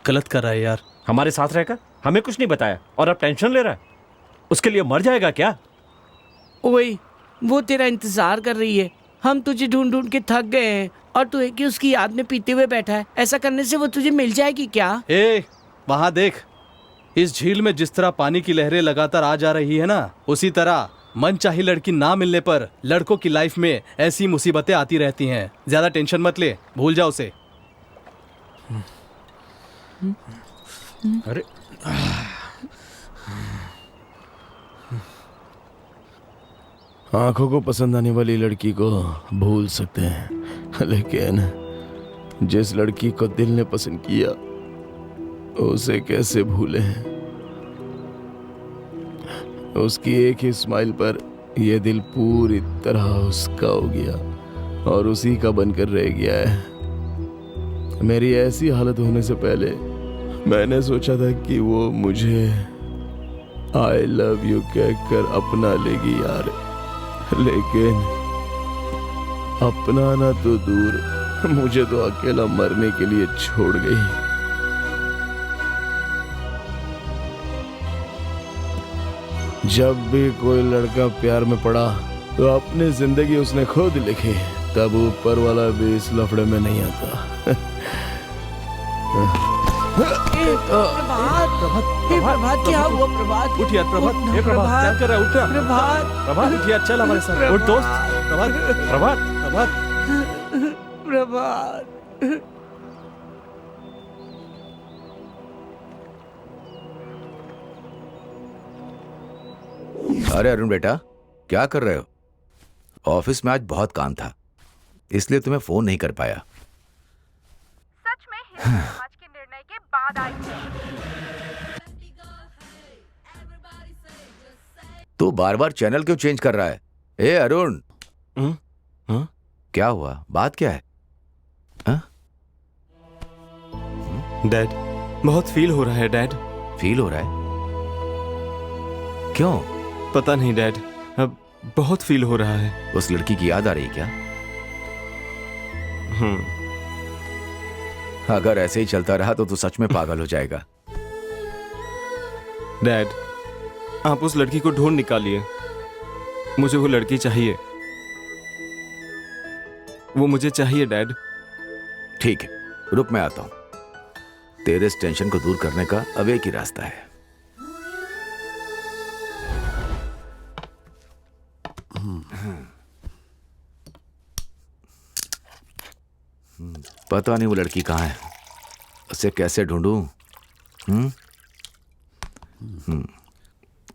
गलत कर रहा है यार। हमारे साथ रहकर हमें कुछ नहीं बताया और अब टेंशन ले रहा है। उसके लिए मर जाएगा क्या? ओए, वो तेरा इंतजार कर रही है। हम तुझे ढूंढ ढूंढ के थक गए हैं और तू एक ही उसकी याद में पीते हुए बैठा है। ऐसा करने से वो तुझे मिल जाएगी क्या? ए, वहां देख। इस झील में जिस तरह पानी की लहरें लगातार आ जा रही है ना, उसी तरह मनचाही लड़की ना मिलने पर लड़कों की लाइफ में ऐसी मुसीबतें आती रहती हैं। ज्यादा टेंशन मत ले, भूल जा उसे। अरे आंखों को पसंद आने वाली लड़की को भूल सकते हैं, लेकिन जिस लड़की को दिल ने पसंद किया उसे कैसे भूले? उसकी एक ही स्माइल पर यह दिल पूरी तरह उसका हो गया और उसी का बनकर रह गया है। मेरी ऐसी हालत होने से पहले मैंने सोचा था कि वो मुझे आई लव यू कहकर अपना लेगी यार, लेकिन अपनाना तो दूर, मुझे तो अकेला मरने के लिए छोड़ गई। जब भी कोई लड़का प्यार में पड़ा तो अपनी जिंदगी उसने खुद लिखी, तब ऊपर वाला भी इस लफड़े में नहीं आता। प्रभात, क्या हुआ? प्रभात उठ यार, प्रभात। ए प्रभात, क्या कर रहा है? उठ ना। प्रभात, प्रभात उठ यार, चल हमारे साथ। उठ दोस्त। प्रभात, प्रभात, प्रभात। प्रभात। अरे अरुण बेटा, क्या कर रहे हो? ऑफिस में आज बहुत काम था, इसलिए तुम्हें फोन नहीं कर पाया। सच में हिंदू समाज के निर्णय के बाद आई है। तू बार बार चैनल क्यों चेंज कर रहा है? ए अरुण, क्या हुआ? बात क्या है? डैड, बहुत फील हो रहा है डैड। फील हो रहा है? क्यों? पता नहीं डैड, अब बहुत फील हो रहा है। उस लड़की की याद आ रही है क्या? अगर ऐसे ही चलता रहा तो तू सच में पागल हो जाएगा। डैड, आप उस लड़की को ढूंढ निकालिए। मुझे वो लड़की चाहिए, वो मुझे चाहिए डैड। ठीक है, रुक, मैं आता हूं। तेरे इस टेंशन को दूर करने का अब एक ही रास्ता है। पता नहीं वो लड़की कहाँ है, उसे कैसे ढूंढूं?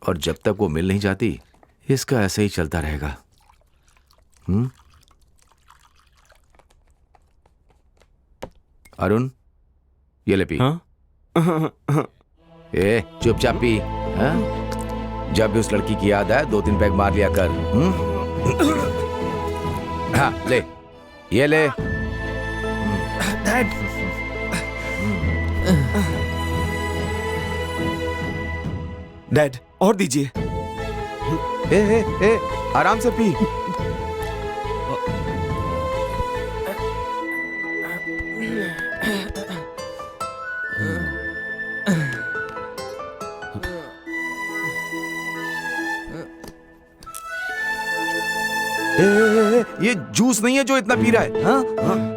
और जब तक वो मिल नहीं जाती इसका ऐसे ही चलता रहेगा। अरुण, ये ले पी। हाँ? ए चुपचाप पी। हाँ? जब भी उस लड़की की याद आए 2-3 पैग मार लिया कर। हाँ ले, ये ले। डैड और दीजिए। ए आराम से पी। ये जूस नहीं है जो इतना पी रहा है। हाँ? हाँ?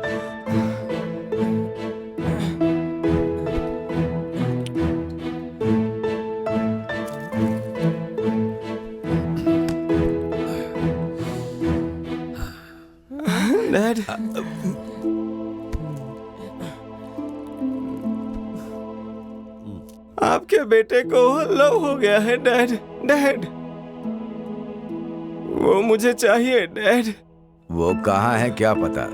डैड, आपके बेटे को लव हो गया है डैड। डैड, वो मुझे चाहिए डैड। वो कहाँ है क्या पता?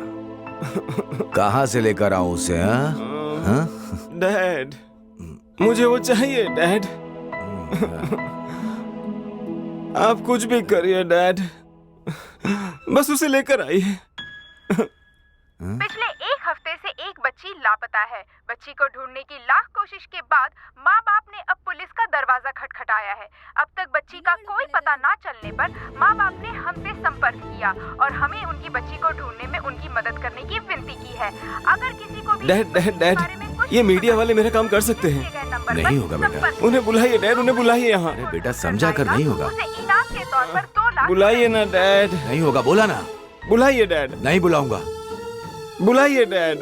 कहाँ से लेकर आऊं उसे? हाँ? हाँ? डैड, मुझे वो चाहिए डैड। आप कुछ भी करिए डैड, बस उसे लेकर आइए। पिछले 1 हफ्ते से एक बच्ची लापता है। बच्ची को ढूंढने की लाख कोशिश के बाद माँ बाप ने अब पुलिस का दरवाजा खटखटाया है। अब तक बच्ची का कोई पता ना चलने पर माँ बाप ने हमसे संपर्क किया और हमें उनकी बच्ची को ढूंढने में उनकी मदद करने की विनती की है। अगर किसी को भी डैड, ये मीडिया वाले मेरा काम कर सकते हैं। नहीं होगा बेटा। उन्हें बुलाइए डैड, उन्हें बुलाइए यहाँ। अरे बेटा समझा कर नहीं होगा। इनाम के तौर पर 2 लाख बुलाइए ना डैड। नहीं होगा, बोला ना। बुलाइए डैड। नहीं बुलाऊंगा। बुलाइए डैड।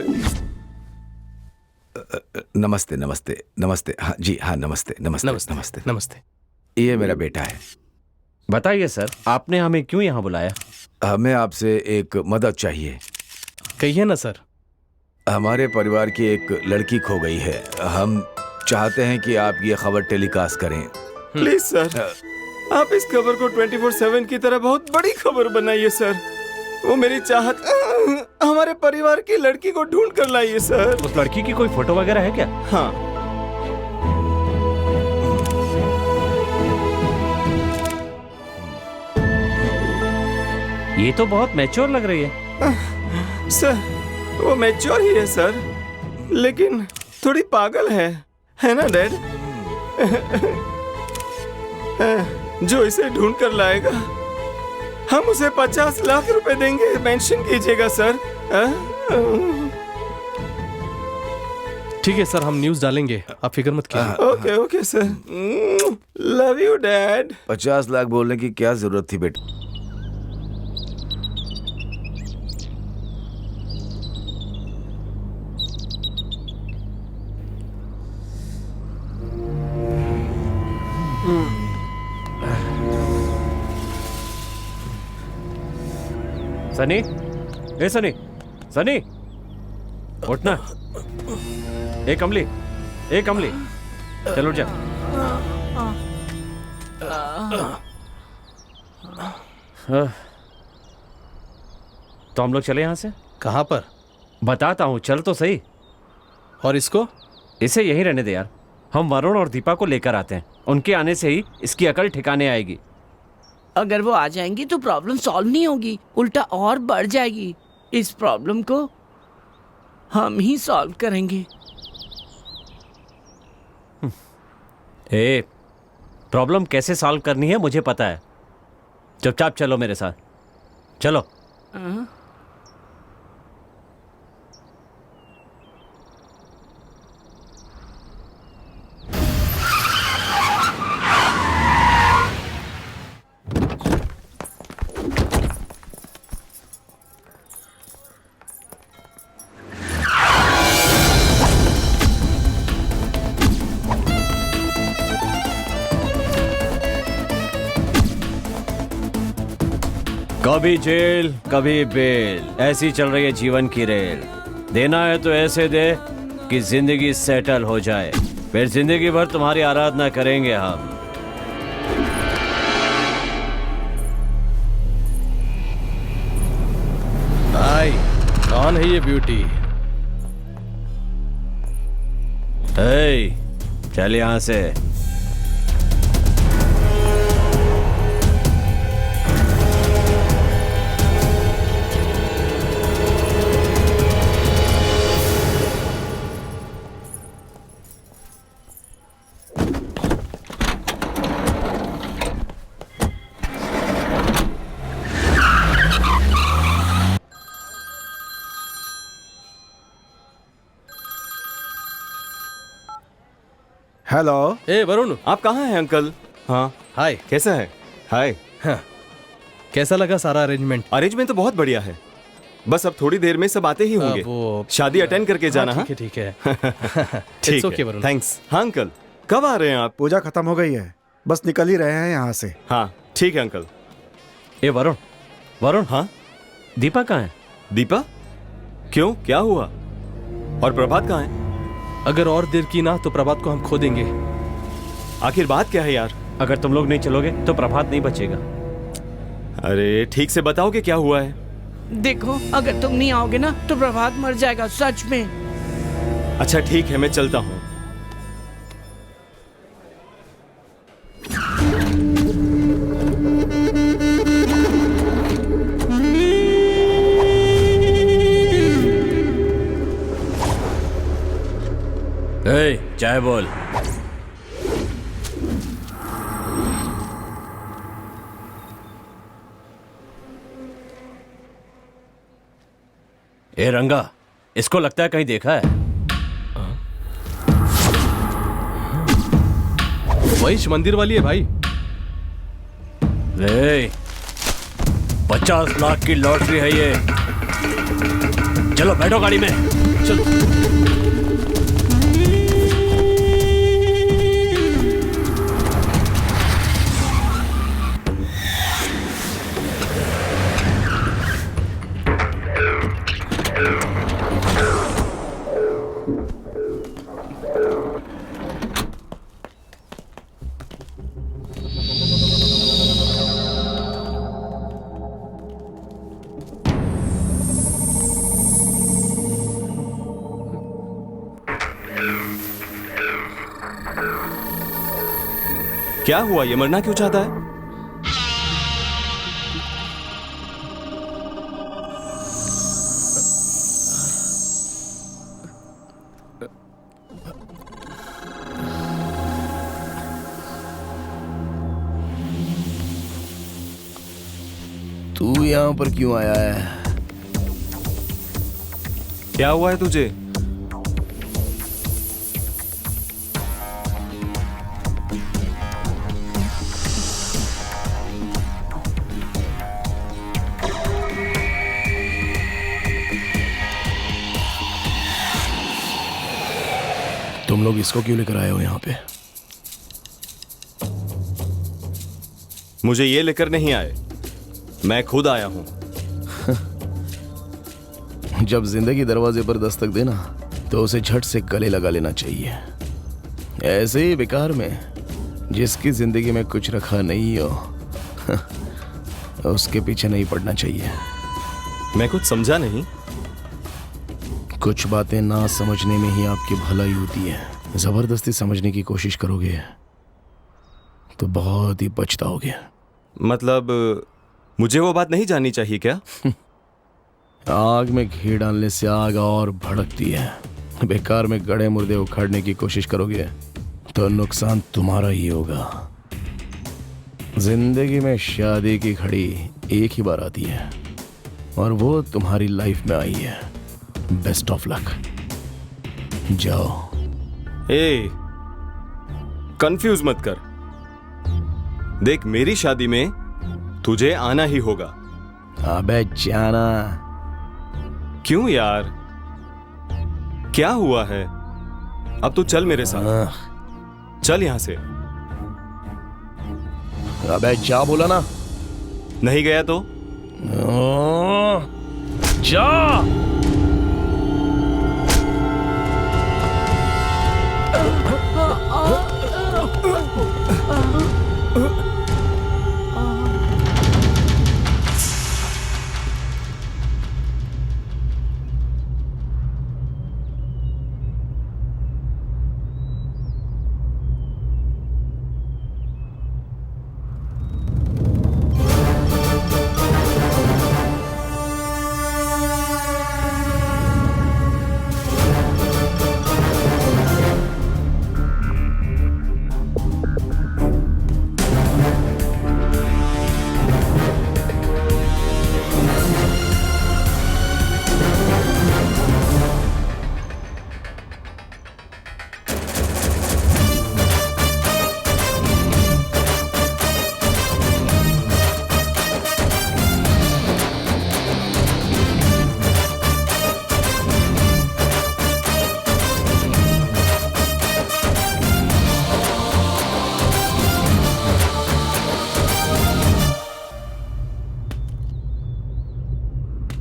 नमस्ते नमस्ते नमस्ते। हाँ जी हाँ, नमस्ते नमस्ते नमस्ते नमस्ते नमस्ते। ये मेरा बेटा है। बताइए सर, आपने हमें क्यों यहाँ बुलाया? हमें आपसे एक मदद चाहिए। कहिए ना सर। हमारे परिवार की एक लड़की खो गई है। हम चाहते हैं कि आप ये खबर टेलीकास्ट करें। प्लीज सर, आप इस खबर को 24/7 की तरह बहुत बड़ी खबर बनाइए सर। वो मेरी चाहत, हमारे परिवार की लड़की को ढूंढ कर लाइए सर। उस लड़की की कोई फोटो वगैरह है क्या? हाँ। ये तो बहुत मैच्योर लग रही है। सर, वो मैच्योर ही है सर, लेकिन थोड़ी पागल है ना डैड? जो इसे ढूंढ कर लाएगा, हम उसे 50 लाख रुपए देंगे। मेंशन कीजिएगा सर। ठीक है सर, हम न्यूज़ डालेंगे, आप फिक्र मत कीजिए। Okay sir. Love you dad. 50 lakh बोलने की क्या जरूरत थी बेटा? सनी, ए सनी, सनी, उठना। ए कमली, चलो उठ जा। तो हम लोग चले यहाँ से? कहाँ पर? बताता हूँ, चल तो सही। और इसको? इसे यहीं रहने दे यार। हम वरुण और दीपा को लेकर आते हैं। उनके आने से ही इसकी अकल ठिकाने आएगी। अगर वो आ जाएंगी तो प्रॉब्लम सॉल्व नहीं होगी, उल्टा और बढ़ जाएगी। इस प्रॉब्लम को हम ही सॉल्व करेंगे। ए, प्रॉब्लम कैसे सॉल्व करनी है मुझे पता है। चुपचाप चलो मेरे साथ, चलो। कभी जेल कभी बेल, ऐसी चल रही है जीवन की रेल। देना है तो ऐसे दे कि जिंदगी सेटल हो जाए, फिर जिंदगी भर तुम्हारी आराधना करेंगे हम। भाई कौन है ये ब्यूटी? चल यहां से। हेलो। ए वरुण, आप कहाँ हैं अंकल? हाँ हाय। कैसा है? हाय। हाँ। कैसा लगा सारा अरेंजमेंट? अरेंजमेंट तो बहुत बढ़िया है, बस अब थोड़ी देर में सब आते ही होंगे। वो शादी अटेंड करके जाना। हाँ, ठीक है ठीक It's okay, है, वरुण। थैंक्स। हाँ अंकल, कब आ रहे हैं आप? पूजा खत्म हो गई है, बस निकल ही रहे हैं यहाँ से। हाँ ठीक है अंकल। ए वरुण, वरुण, हाँ दीपा कहाँ है? दीपा? क्यों, क्या हुआ? और प्रभात कहाँ है? अगर और देर की ना तो प्रभात को हम खो देंगे। आखिर बात क्या है यार? अगर तुम लोग नहीं चलोगे तो प्रभात नहीं बचेगा। अरे ठीक से बताओ कि क्या हुआ है। देखो, अगर तुम नहीं आओगे ना तो प्रभात मर जाएगा, सच में। अच्छा ठीक है, मैं चलता हूँ। चाय बोल। ए रंगा, इसको लगता है कहीं देखा है। वही मंदिर वाली है भाई। 50 लाख की लॉटरी है ये। चलो बैठो गाड़ी में। चलो। क्या हुआ, ये मरना क्यों चाहता है? तू यहाँ पर क्यों आया है? क्या हुआ है तुझे? तुम लोग इसको क्यों लेकर आए हो यहाँ पे? मुझे ये लेकर नहीं आए, मैं खुद आया हूं। जब जिंदगी दरवाजे पर दस्तक देना तो उसे झट से गले लगा लेना चाहिए। ऐसे ही बेकार में जिसकी जिंदगी में कुछ रखा नहीं हो उसके पीछे नहीं पड़ना चाहिए। मैं कुछ समझा नहीं। कुछ बातें ना समझने में ही आपकी भलाई होती है। जबरदस्ती समझने की कोशिश करोगे तो बहुत ही पछताओगे। मतलब मुझे वो बात नहीं जाननी चाहिए क्या? आग में घी डालने से आग और भड़कती है। बेकार में गड़े मुर्दे उखाड़ने की कोशिश करोगे तो नुकसान तुम्हारा ही होगा। जिंदगी में शादी की घड़ी एक ही बार आती है और वो तुम्हारी लाइफ में आई है। Best of luck. जाओ। कंफ्यूज मत कर। देख, मेरी शादी में तुझे आना ही होगा। अबे जाना। क्यों यार, क्या हुआ है? अब तो चल मेरे साथ, चल यहां से। अबे जा बोला ना। नहीं गया तो जा।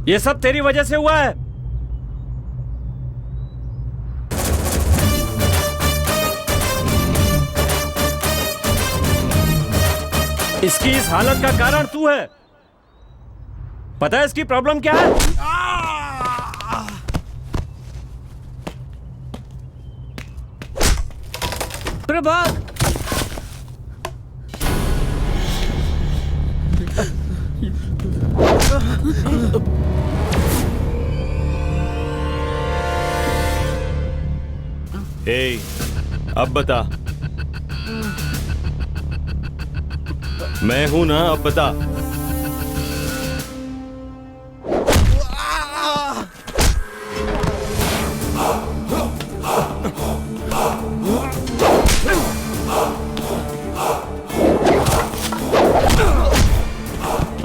ये सब तेरी वजह से हुआ है। इसकी इस हालत का कारण तू है। पता है इसकी प्रॉब्लम क्या है? प्रभात, ए, अब बता। मैं हूं ना, अब बता।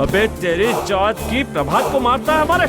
अबे तेरी जात की प्रभात को मारता है हमारे।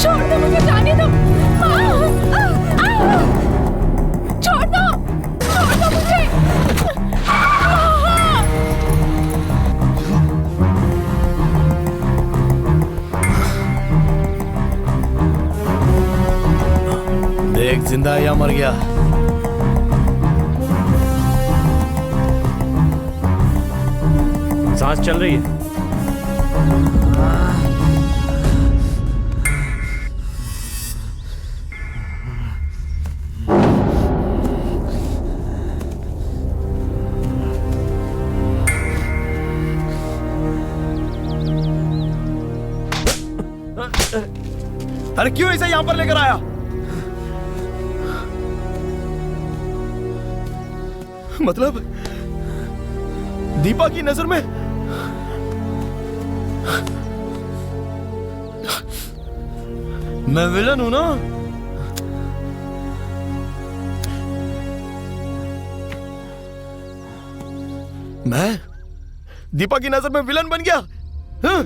छोड़ दो मुझे, जाने दो। छोड़ दो मुझे। देख जिंदा है या मर गया। सांस चल रही है। अरे क्यों इसे यहां पर लेकर आया? मतलब दीपा की नजर में मैं विलन हूं ना? मैं दीपा की नजर में विलन बन गया? हाँ?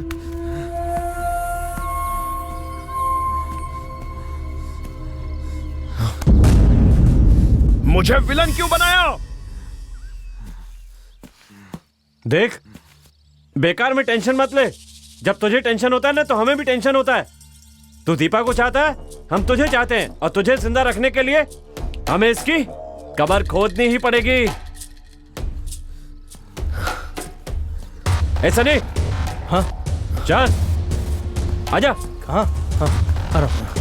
मुझे विलन क्यों बनाया? देख, बेकार में टेंशन मत ले। जब तुझे टेंशन होता है ना तो हमें भी टेंशन होता है। तू दीपा को चाहता है, हम तुझे चाहते हैं, और तुझे जिंदा रखने के लिए हमें इसकी कब्र खोदनी ही पड़ेगी। ऐसा नहीं? हाँ चल आजा। हाँ हाँ आ रहा हूं।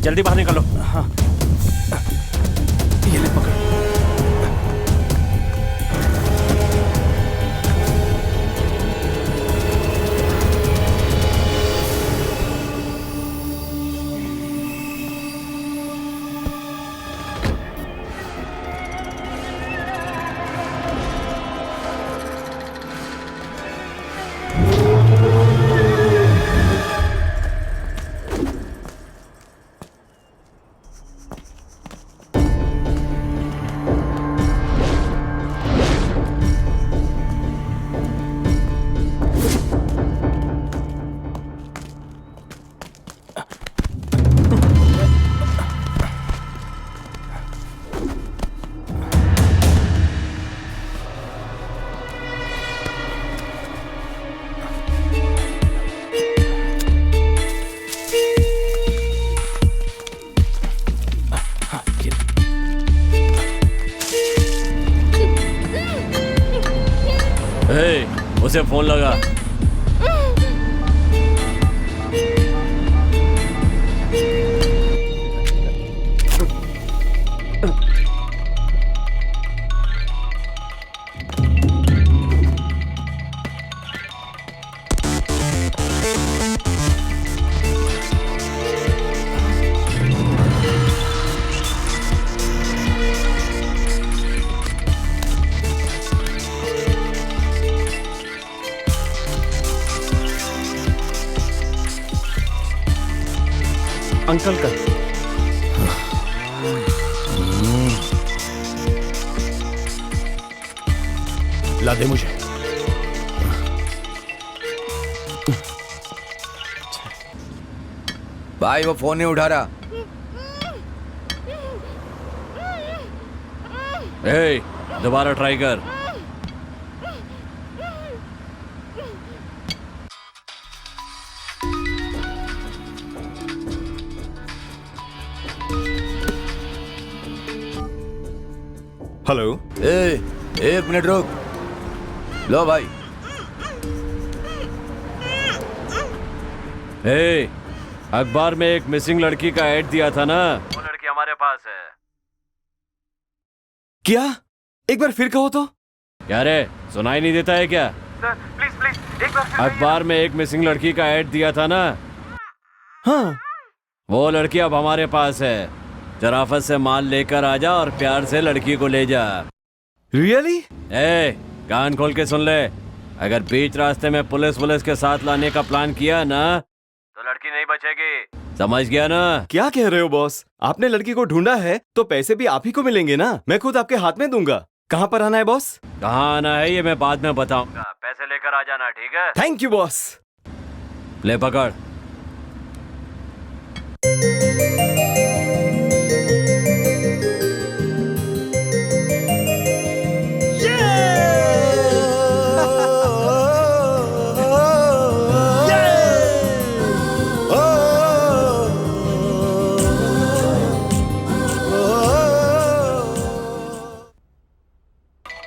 जल्दी बाहर निकालो। हाँ ये ले पकड़। उसे फोन लगा। अंकल का। ला दे मुझे। भाई वो फोन नहीं उठा रहा। ए, दोबारा ट्राई कर। हेलो। एक मिनट रुक। लो भाई। ए, अखबार में एक मिसिंग लड़की का ऐड दिया था ना, वो लड़की हमारे पास है। क्या? एक बार फिर कहो तो। क्या रे, सुनाई नहीं देता है क्या? सर प्लीज प्लीज एक बार अखबार में एक मिसिंग लड़की का ऐड दिया था ना। हाँ, वो लड़की अब हमारे पास है। जराफत से माल लेकर आ जा और प्यार से लड़की को ले जा। रियली? ए, कान खोल के सुन ले। अगर बीच रास्ते में पुलिस के साथ लाने का प्लान किया ना, तो लड़की नहीं बचेगी। समझ गया ना? क्या कह रहे हो बॉस? आपने लड़की को ढूंढा है तो पैसे भी आप ही को मिलेंगे ना। मैं खुद आपके हाथ में दूंगा। कहाँ पर आना है बॉस? कहाँ आना है ये मैं बाद में बताऊंगा। पैसे लेकर आ जाना, ठीक है? Thank you boss. ले पकड़।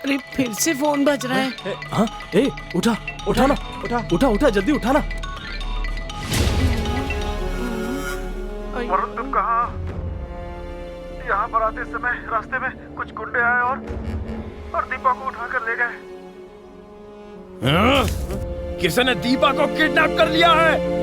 अरे फिर से फोन बज रहा है। हाँ, ए, उठा उठाना, उठा जल्दी उठाना। वरुण तुम कहाँ? यहाँ पर आते समय रास्ते में कुछ गुंडे आए और दीपा को उठाकर ले गए। किसने दीपा को किडनैप कर लिया है?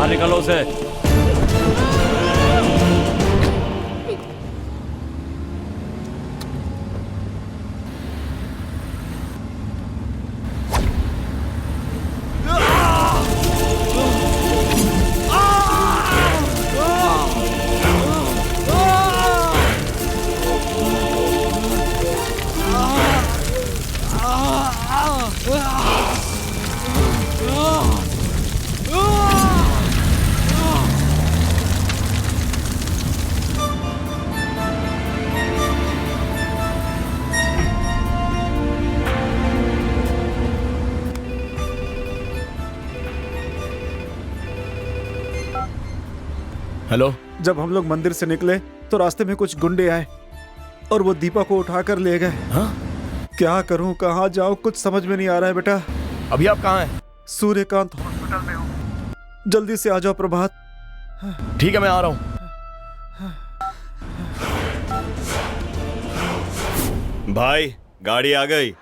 निकलो से। हेलो। जब हम लोग मंदिर से निकले तो रास्ते में कुछ गुंडे आए और वो दीपा को उठाकर ले गए। हाँ? क्या करूं, कहाँ जाऊं, कुछ समझ में नहीं आ रहा है बेटा। अभी आप कहाँ हैं? सूर्यकांत हॉस्पिटल में हूँ, जल्दी से आ जाओ प्रभात। ठीक है, मैं आ रहा हूँ। भाई गाड़ी आ गई।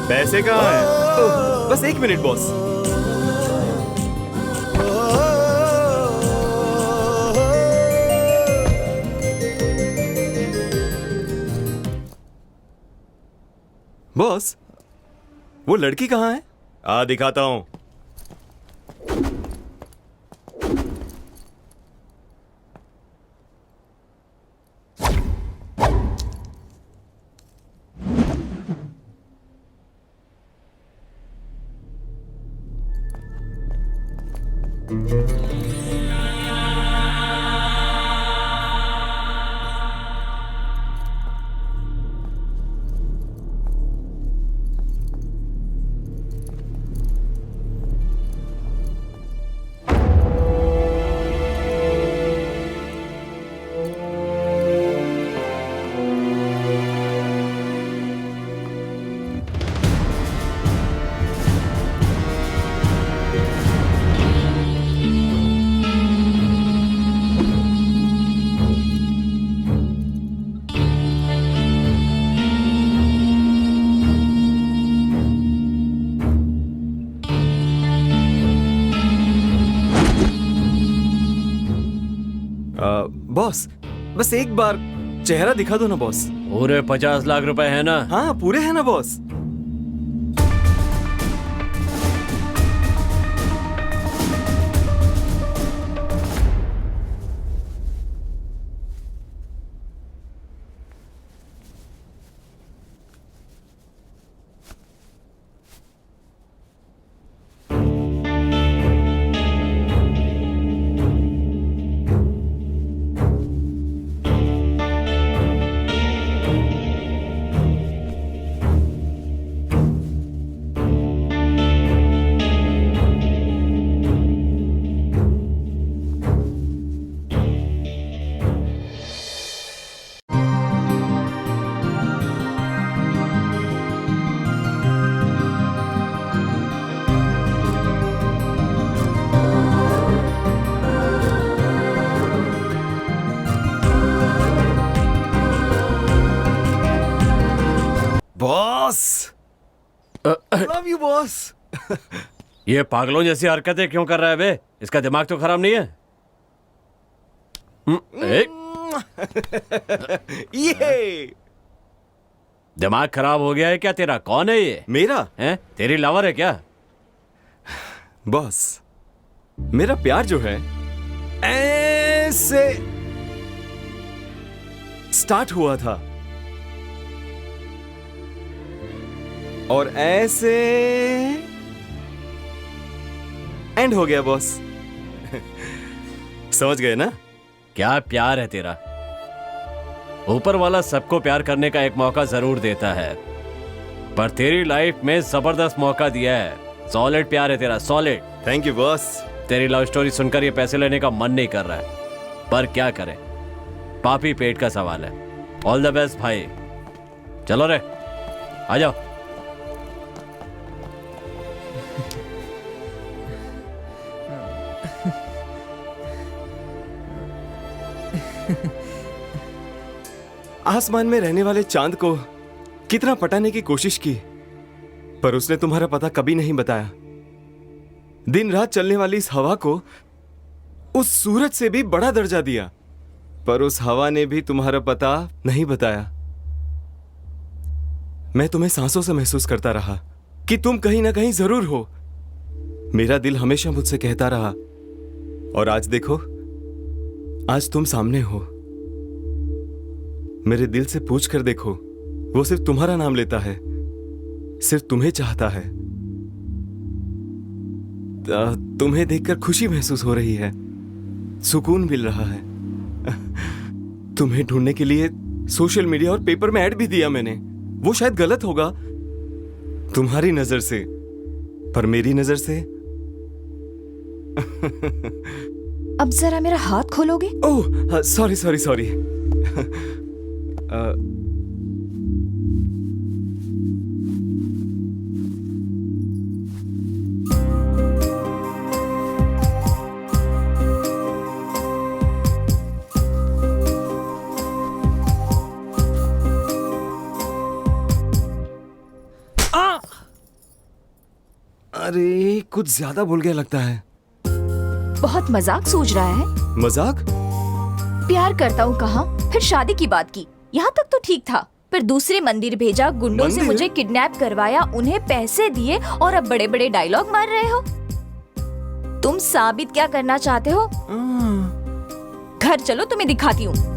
पैसे कहाँ हैं? बस 1 मिनट बॉस। बॉस, वो लड़की कहाँ है? दिखाता हूँ। बॉस, बस एक बार चेहरा दिखा दो ना बॉस। पूरे 50 लाख रुपए है ना? हाँ पूरे है ना boss. Boss, love you boss. ये पागलों जैसी हरकतें क्यों कर रहा है बे? इसका दिमाग तो खराब नहीं है? ये दिमाग खराब हो गया है क्या तेरा? कौन है ये? मेरा है? तेरी लवर है क्या? बॉस, मेरा प्यार जो है ऐसे स्टार्ट हुआ था और ऐसे एंड हो गया बॉस। समझ गए ना? क्या प्यार है तेरा? ऊपर वाला सबको प्यार करने का एक मौका जरूर देता है, पर तेरी लाइफ में जबरदस्त मौका दिया है। सॉलिड प्यार है तेरा, सॉलिड। Thank you boss. तेरी लव स्टोरी सुनकर ये पैसे लेने का मन नहीं कर रहा है, पर क्या करें, पापी पेट का सवाल है। ऑल द बेस्ट भाई। चलो रे, आ जाओ। आसमान में रहने वाले चांद को कितना पटाने की कोशिश की, पर उसने तुम्हारा पता कभी नहीं बताया। दिन रात चलने वाली इस हवा को उस सूरज से भी बड़ा दर्जा दिया, पर उस हवा ने भी तुम्हारा पता नहीं बताया। मैं तुम्हें सांसों से महसूस करता रहा कि तुम कहीं ना कहीं जरूर हो। मेरा दिल हमेशा मुझसे कहता रहा, और आज देखो, आज तुम सामने हो। मेरे दिल से पूछ कर देखो, वो सिर्फ तुम्हारा नाम लेता है, सिर्फ तुम्हें चाहता है। तुम्हें देखकर खुशी महसूस हो रही है, सुकून मिल रहा है। तुम्हें ढूंढने के लिए सोशल मीडिया और पेपर में ऐड भी दिया मैंने। वो शायद गलत होगा तुम्हारी नजर से, पर मेरी नजर से अब जरा मेरा हाथ खोलोगे? Oh sorry sorry sorry. अरे कुछ ज्यादा भूल गया लगता है। बहुत मजाक सूझ रहा है। मजाक? प्यार करता हूँ कहा, फिर शादी की बात की। यहाँ तक तो ठीक था, पर दूसरे मंदिर भेजा, गुंडों से मुझे किडनैप करवाया, उन्हें पैसे दिए और अब बड़े बड़े डायलॉग मार रहे हो। तुम साबित क्या करना चाहते हो? घर चलो, तुम्हें दिखाती हूँ।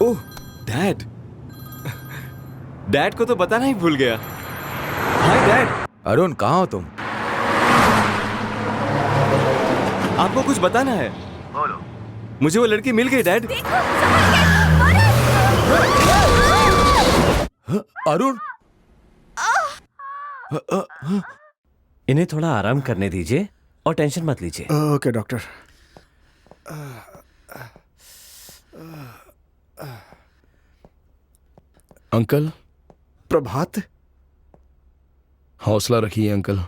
ओह डैड, डैड को तो बताना ही भूल गया। Hi dad. अरुण, कहाँ हो तुम? आपको कुछ बताना है। बोलो। मुझे वो लड़की मिल गई डैड। अरुण, इन्हें थोड़ा आराम करने दीजिए और टेंशन मत लीजिए। Okay doctor. अंकल। प्रभात। हौसला रखिए अंकल।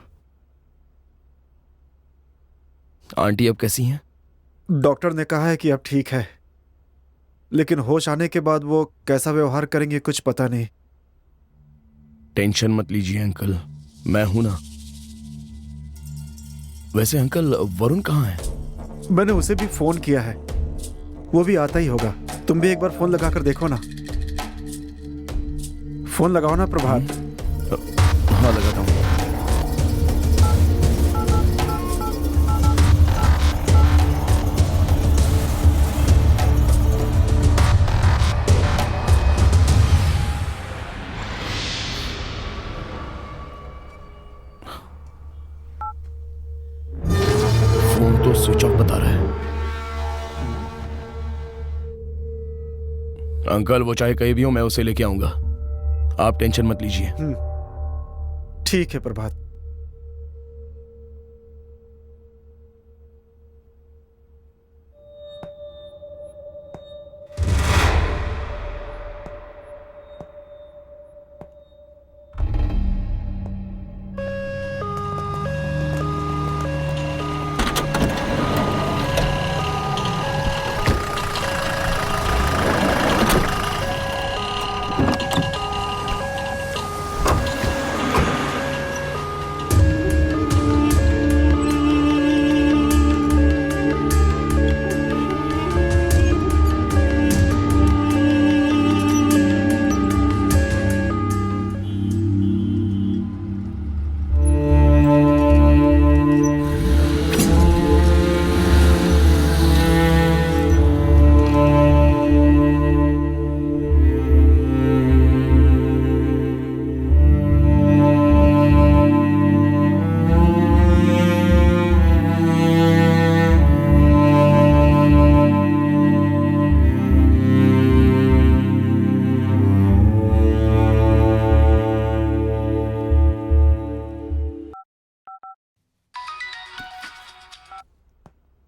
आंटी अब कैसी हैं? डॉक्टर ने कहा है कि अब ठीक है, लेकिन होश आने के बाद वो कैसा व्यवहार करेंगे कुछ पता नहीं। टेंशन मत लीजिए अंकल, मैं हूं ना। वैसे अंकल, वरुण कहाँ है? मैंने उसे भी फोन किया है, वो भी आता ही होगा। तुम भी एक बार फोन लगाकर देखो ना। फोन लगाओ ना प्रभात। हाँ, लगाता हूँ। फोन तो स्विच ऑफ बता रहा है। अंकल, वो चाहे कहीं भी हो, मैं उसे लेके आऊंगा। आप टेंशन मत लीजिए। ठीक है प्रभात।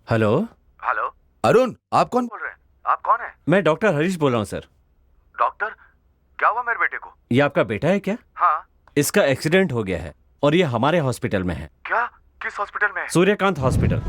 हेलो। हेलो अरुण, आप कौन बोल रहे हैं? आप कौन है? मैं डॉक्टर हरीश बोल रहा हूँ सर। डॉक्टर, क्या हुआ मेरे बेटे को? ये आपका बेटा है क्या? हाँ। इसका एक्सीडेंट हो गया है और ये हमारे हॉस्पिटल में है। क्या? किस हॉस्पिटल में है? सूर्यकांत हॉस्पिटल।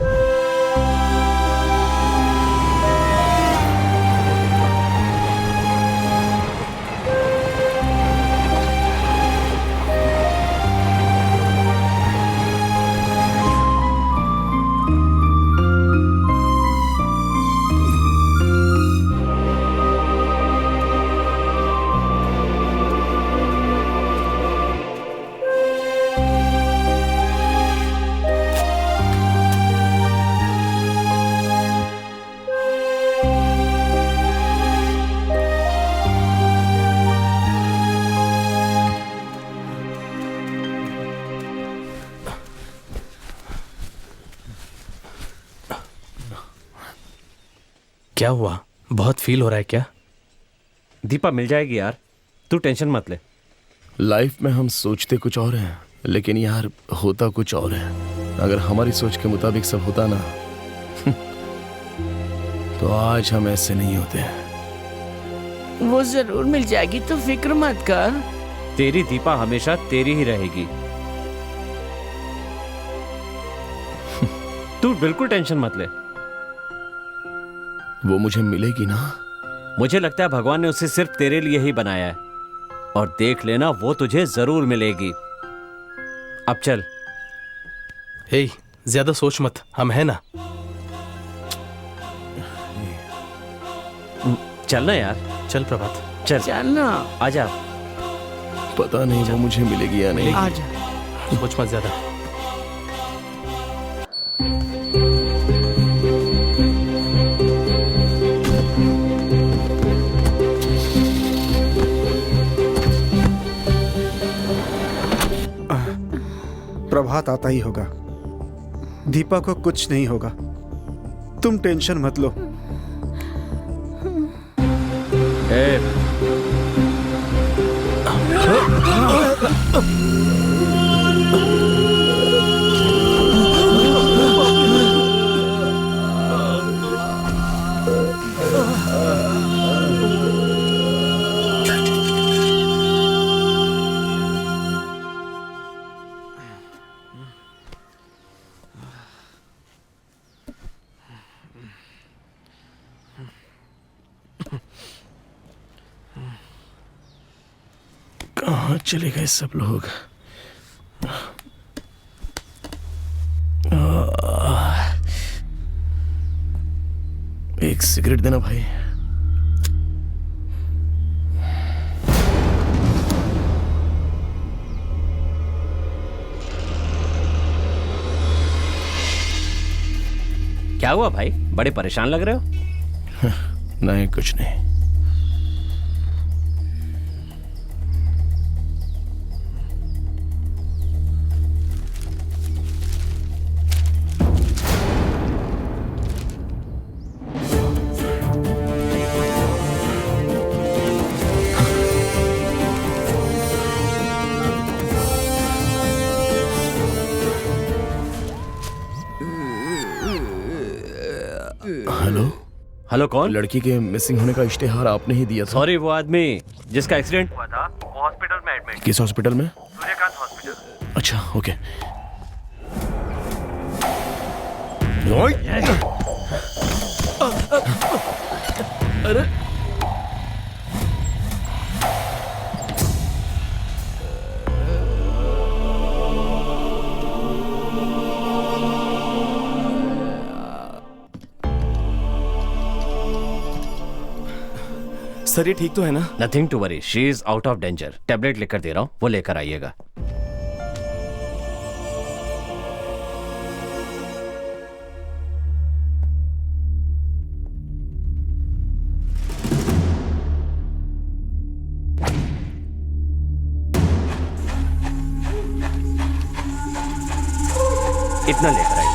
क्या हुआ? बहुत फील हो रहा है क्या? दीपा मिल जाएगी यार, तू टेंशन मत ले। लाइफ में हम सोचते कुछ और हैं, लेकिन यार होता कुछ और है। अगर हमारी सोच के मुताबिक सब होता ना तो आज हम ऐसे नहीं होते। वो जरूर मिल जाएगी, तो फिक्र मत कर। तेरी दीपा हमेशा तेरी ही रहेगी। तू बिल्कुल टेंशन मत ले। वो मुझे मिलेगी ना? मुझे लगता है भगवान ने उसे सिर्फ तेरे लिए ही बनाया है, और देख लेना वो तुझे जरूर मिलेगी। अब चल। हे, ज्यादा सोच मत, हम है ना। चलना यार। चल प्रभात, चल चलना। आजा। पता नहीं वो मुझे मिलेगी या नहीं। आजा। सोच मत ज्यादा। प्रभात आता ही होगा। दीपा को कुछ नहीं होगा, तुम टेंशन मत लो। कहाँ चले गए सब लोग? एक सिगरेट देना भाई। क्या हुआ भाई, बड़े परेशान लग रहे हो? नहीं कुछ नहीं। हेलो हेलो, कौन? लड़की के मिसिंग होने का इश्तेहार आपने ही दिया था। सॉरी, वो आदमी जिसका एक्सीडेंट हुआ था वो हॉस्पिटल में एडमिट। किस हॉस्पिटल में? सूर्यकांत हॉस्पिटल। अच्छा ओके। अरे सर ये ठीक तो है ना? Nothing to worry, she is out of danger. Tablet लेकर दे रहा हूँ, वो लेकर आइएगा। इतना लेकर आइए।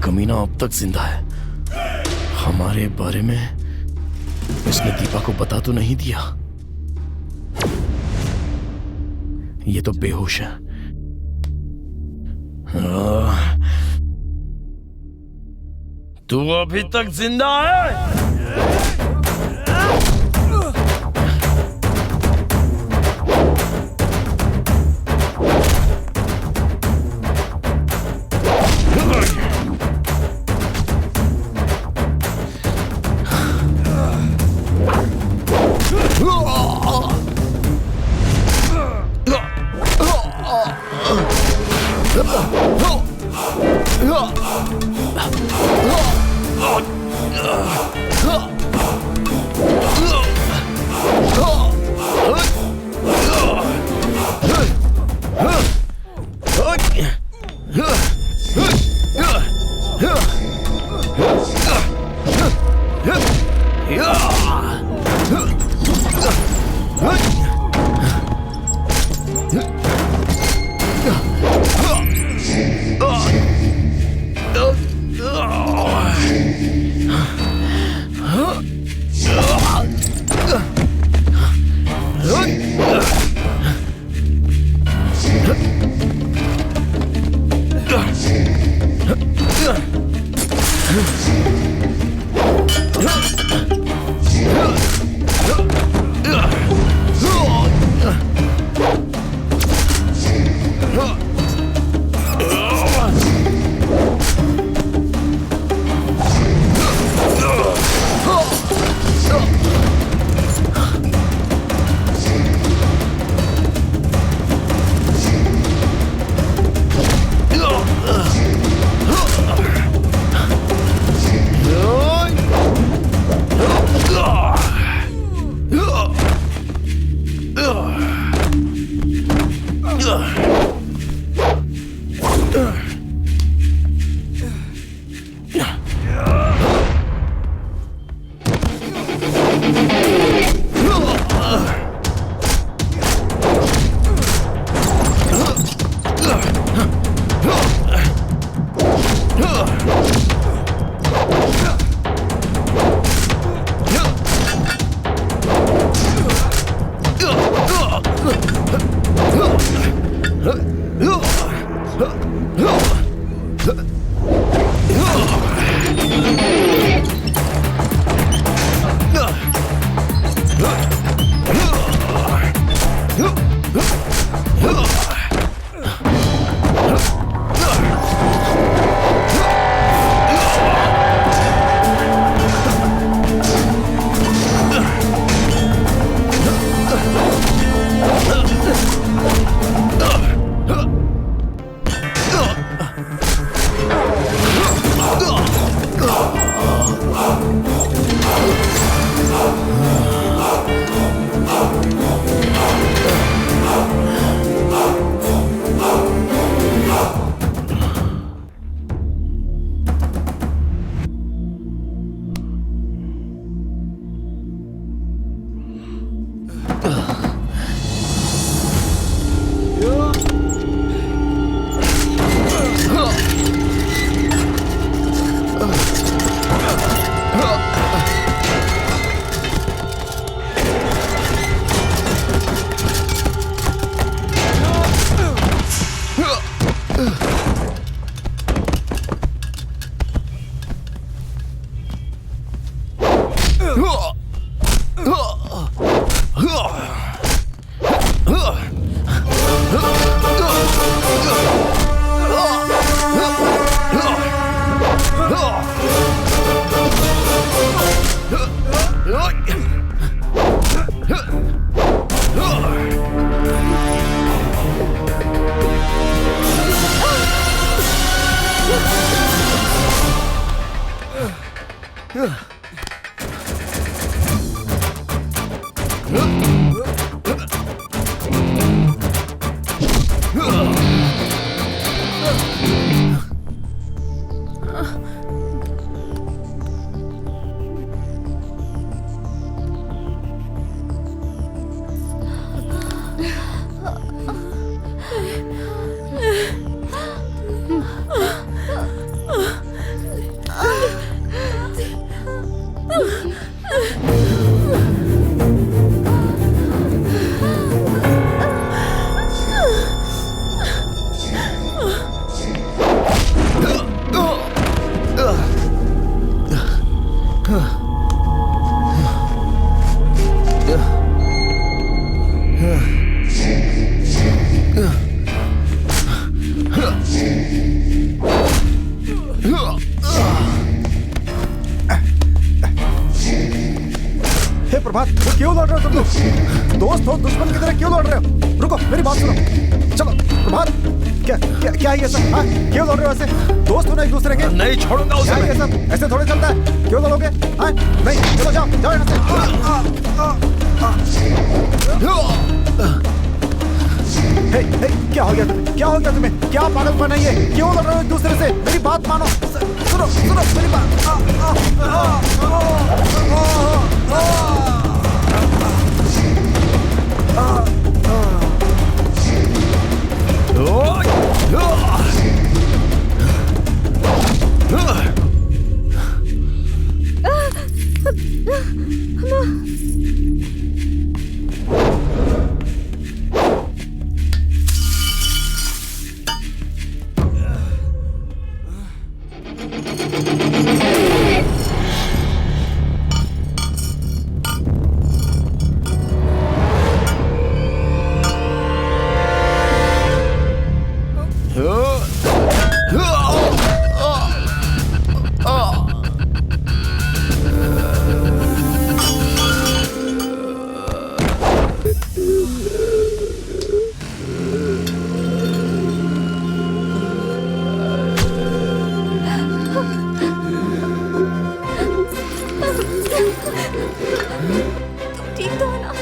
कमीना अब तक जिंदा है। हमारे बारे में इसने दीपा को बता तो नहीं दिया। ये तो बेहोश है। तू अभी तक जिंदा है? हे प्रभात, वो क्यों लड़ रहे हो तुम लोग? दोस्त हो दुश्मन की तरह क्यों लड़ रहे हो? रुको, मेरी बात सुनो। चलो प्रभात, क्या क्या क्या है ये सब? हाँ, क्यों लड़ रहे हो ऐसे? दोस्त हो ना एक दूसरे के? नहीं छोड़ूंगा उसे। क्या है ये सब? ऐसे थोड़े चलता है? क्यों लड़ोगे? हाँ, नहीं, चलो जाओ, जाओ यहाँ से। हे, हे, क्या हो गया तुम्हें? क्या हो गया तुम्हें? क्या पागलपन है ये? क्यों लड़ रहे हो एक दूसरे से? मेरी बात मानो। सुनो, सुनो मेरी बात। ठीक तो हो ना?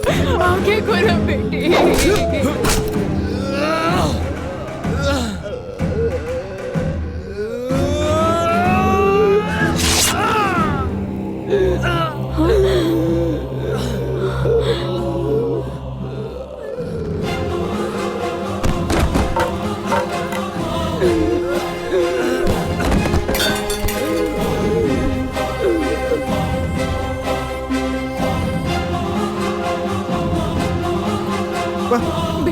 आंखें खोलो बेटी।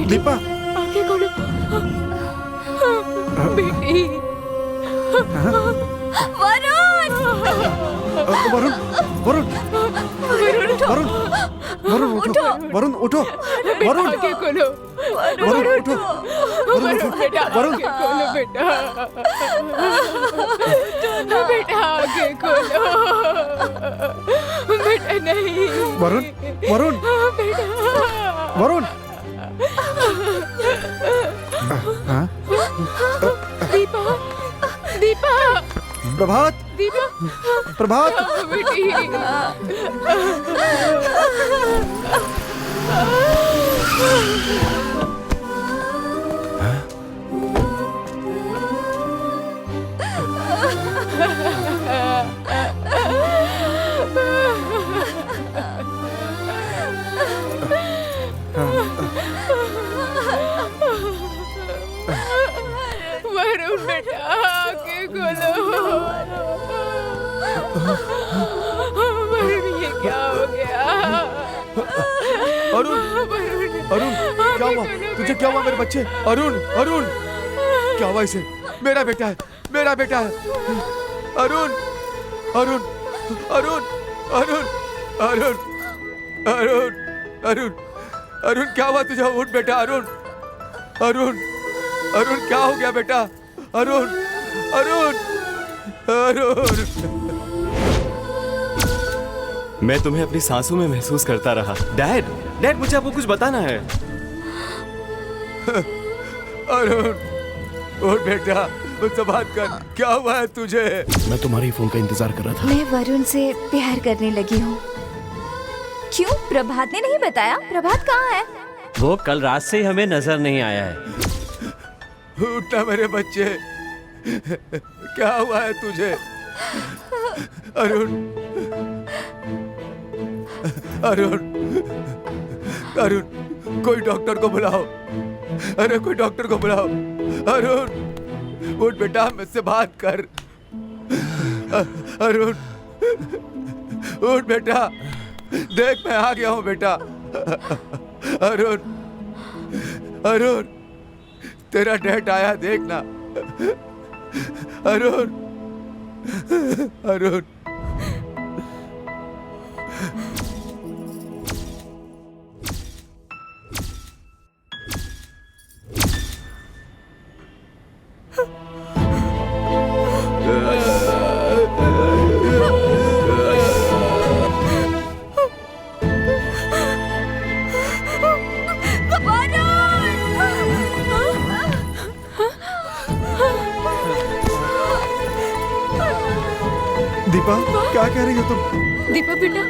दीपा आंखें खोलो बेटी। वरुण वरुण वरुण वरुण उठो वरुण उठो वरुण आंखें खोलो वरुण उठो वरुण उठो बेटा वरुण आंखें खोलो बेटा। बेटा आंखें खोलो बेटा। नहीं वरुण वरुण बेटा। वरुण हाँ? दीपा दीपा प्रभात दीपा प्रभात बेटी। वरुण बेटा आंखें खोलो। वरुण ये क्या हो गया? अरुण अरुण क्या हुआ तुझे? क्या हुआ मेरे बच्चे? अरुण अरुण क्या हुआ इसे? मेरा बेटा है, मेरा बेटा है। अरुण अरुण अरुण अरुण अरुण अरुण अरुण अरुण क्या हुआ तुझे? उठ बेटा अरुण अरुण अरुण क्या हो गया बेटा? अरुण अरुण अरुण मैं तुम्हें अपनी सांसों में महसूस करता रहा। डैड डैड मुझे आपको कुछ बताना है। अरुण उठ बेटा, मुझसे बात कर। क्या हुआ है तुझे? मैं तुम्हारी फोन का इंतजार कर रहा था। मैं वरुण से प्यार करने लगी हूँ। क्यों? प्रभात ने नहीं बताया? प्रभात कहाँ है? वो कल रात से ही हमें नजर नहीं आया है। उठना मेरे बच्चे, क्या हुआ है तुझे? अरुण अरुण अरुण कोई डॉक्टर को बुलाओ। अरे कोई डॉक्टर को बुलाओ। अरुण उठ बेटा, मुझसे बात कर। अरुण उठ बेटा, देख मैं आ गया हूँ बेटा। अरुण अरुण तेरा डैड आया, देखना। अरुण अरुण दीपा क्या कह रही हो तुम? दीपा बेटा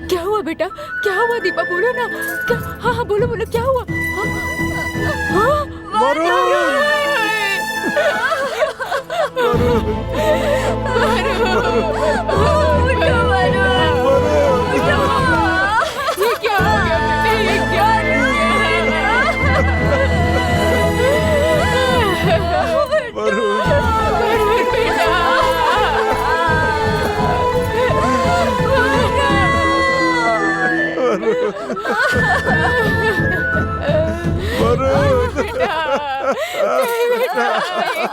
क्या हुआ बेटा? क्या हुआ दीपा? बोलो ना क्या? हाँ हाँ बोलो बोलो क्या हुआ? ये क्या हो गया बेटा? ये क्या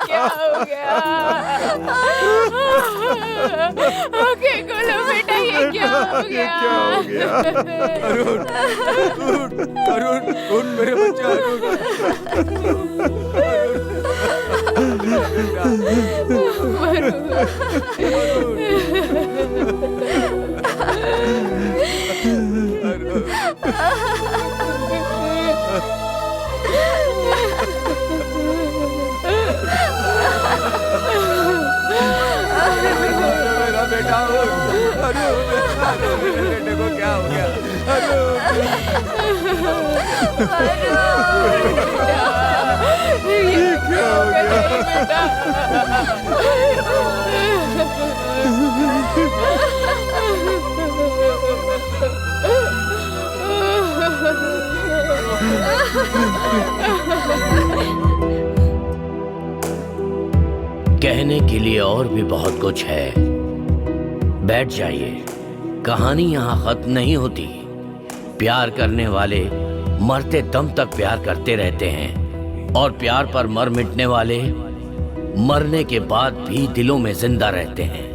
क्या हो गया? आंखें खोलो बेटा, ये क्या हो गया? अरुण अरुण उठ मेरे बच्चे। मेरा बेटा, अरुण बेटे को क्या हो गया? कहने के लिए और भी बहुत कुछ है। बैठ जाइए, कहानी यहाँ खत्म नहीं होती। प्यार करने वाले मरते दम तक प्यार करते रहते हैं और प्यार पर मर मिटने वाले मरने के बाद भी दिलों में जिंदा रहते हैं।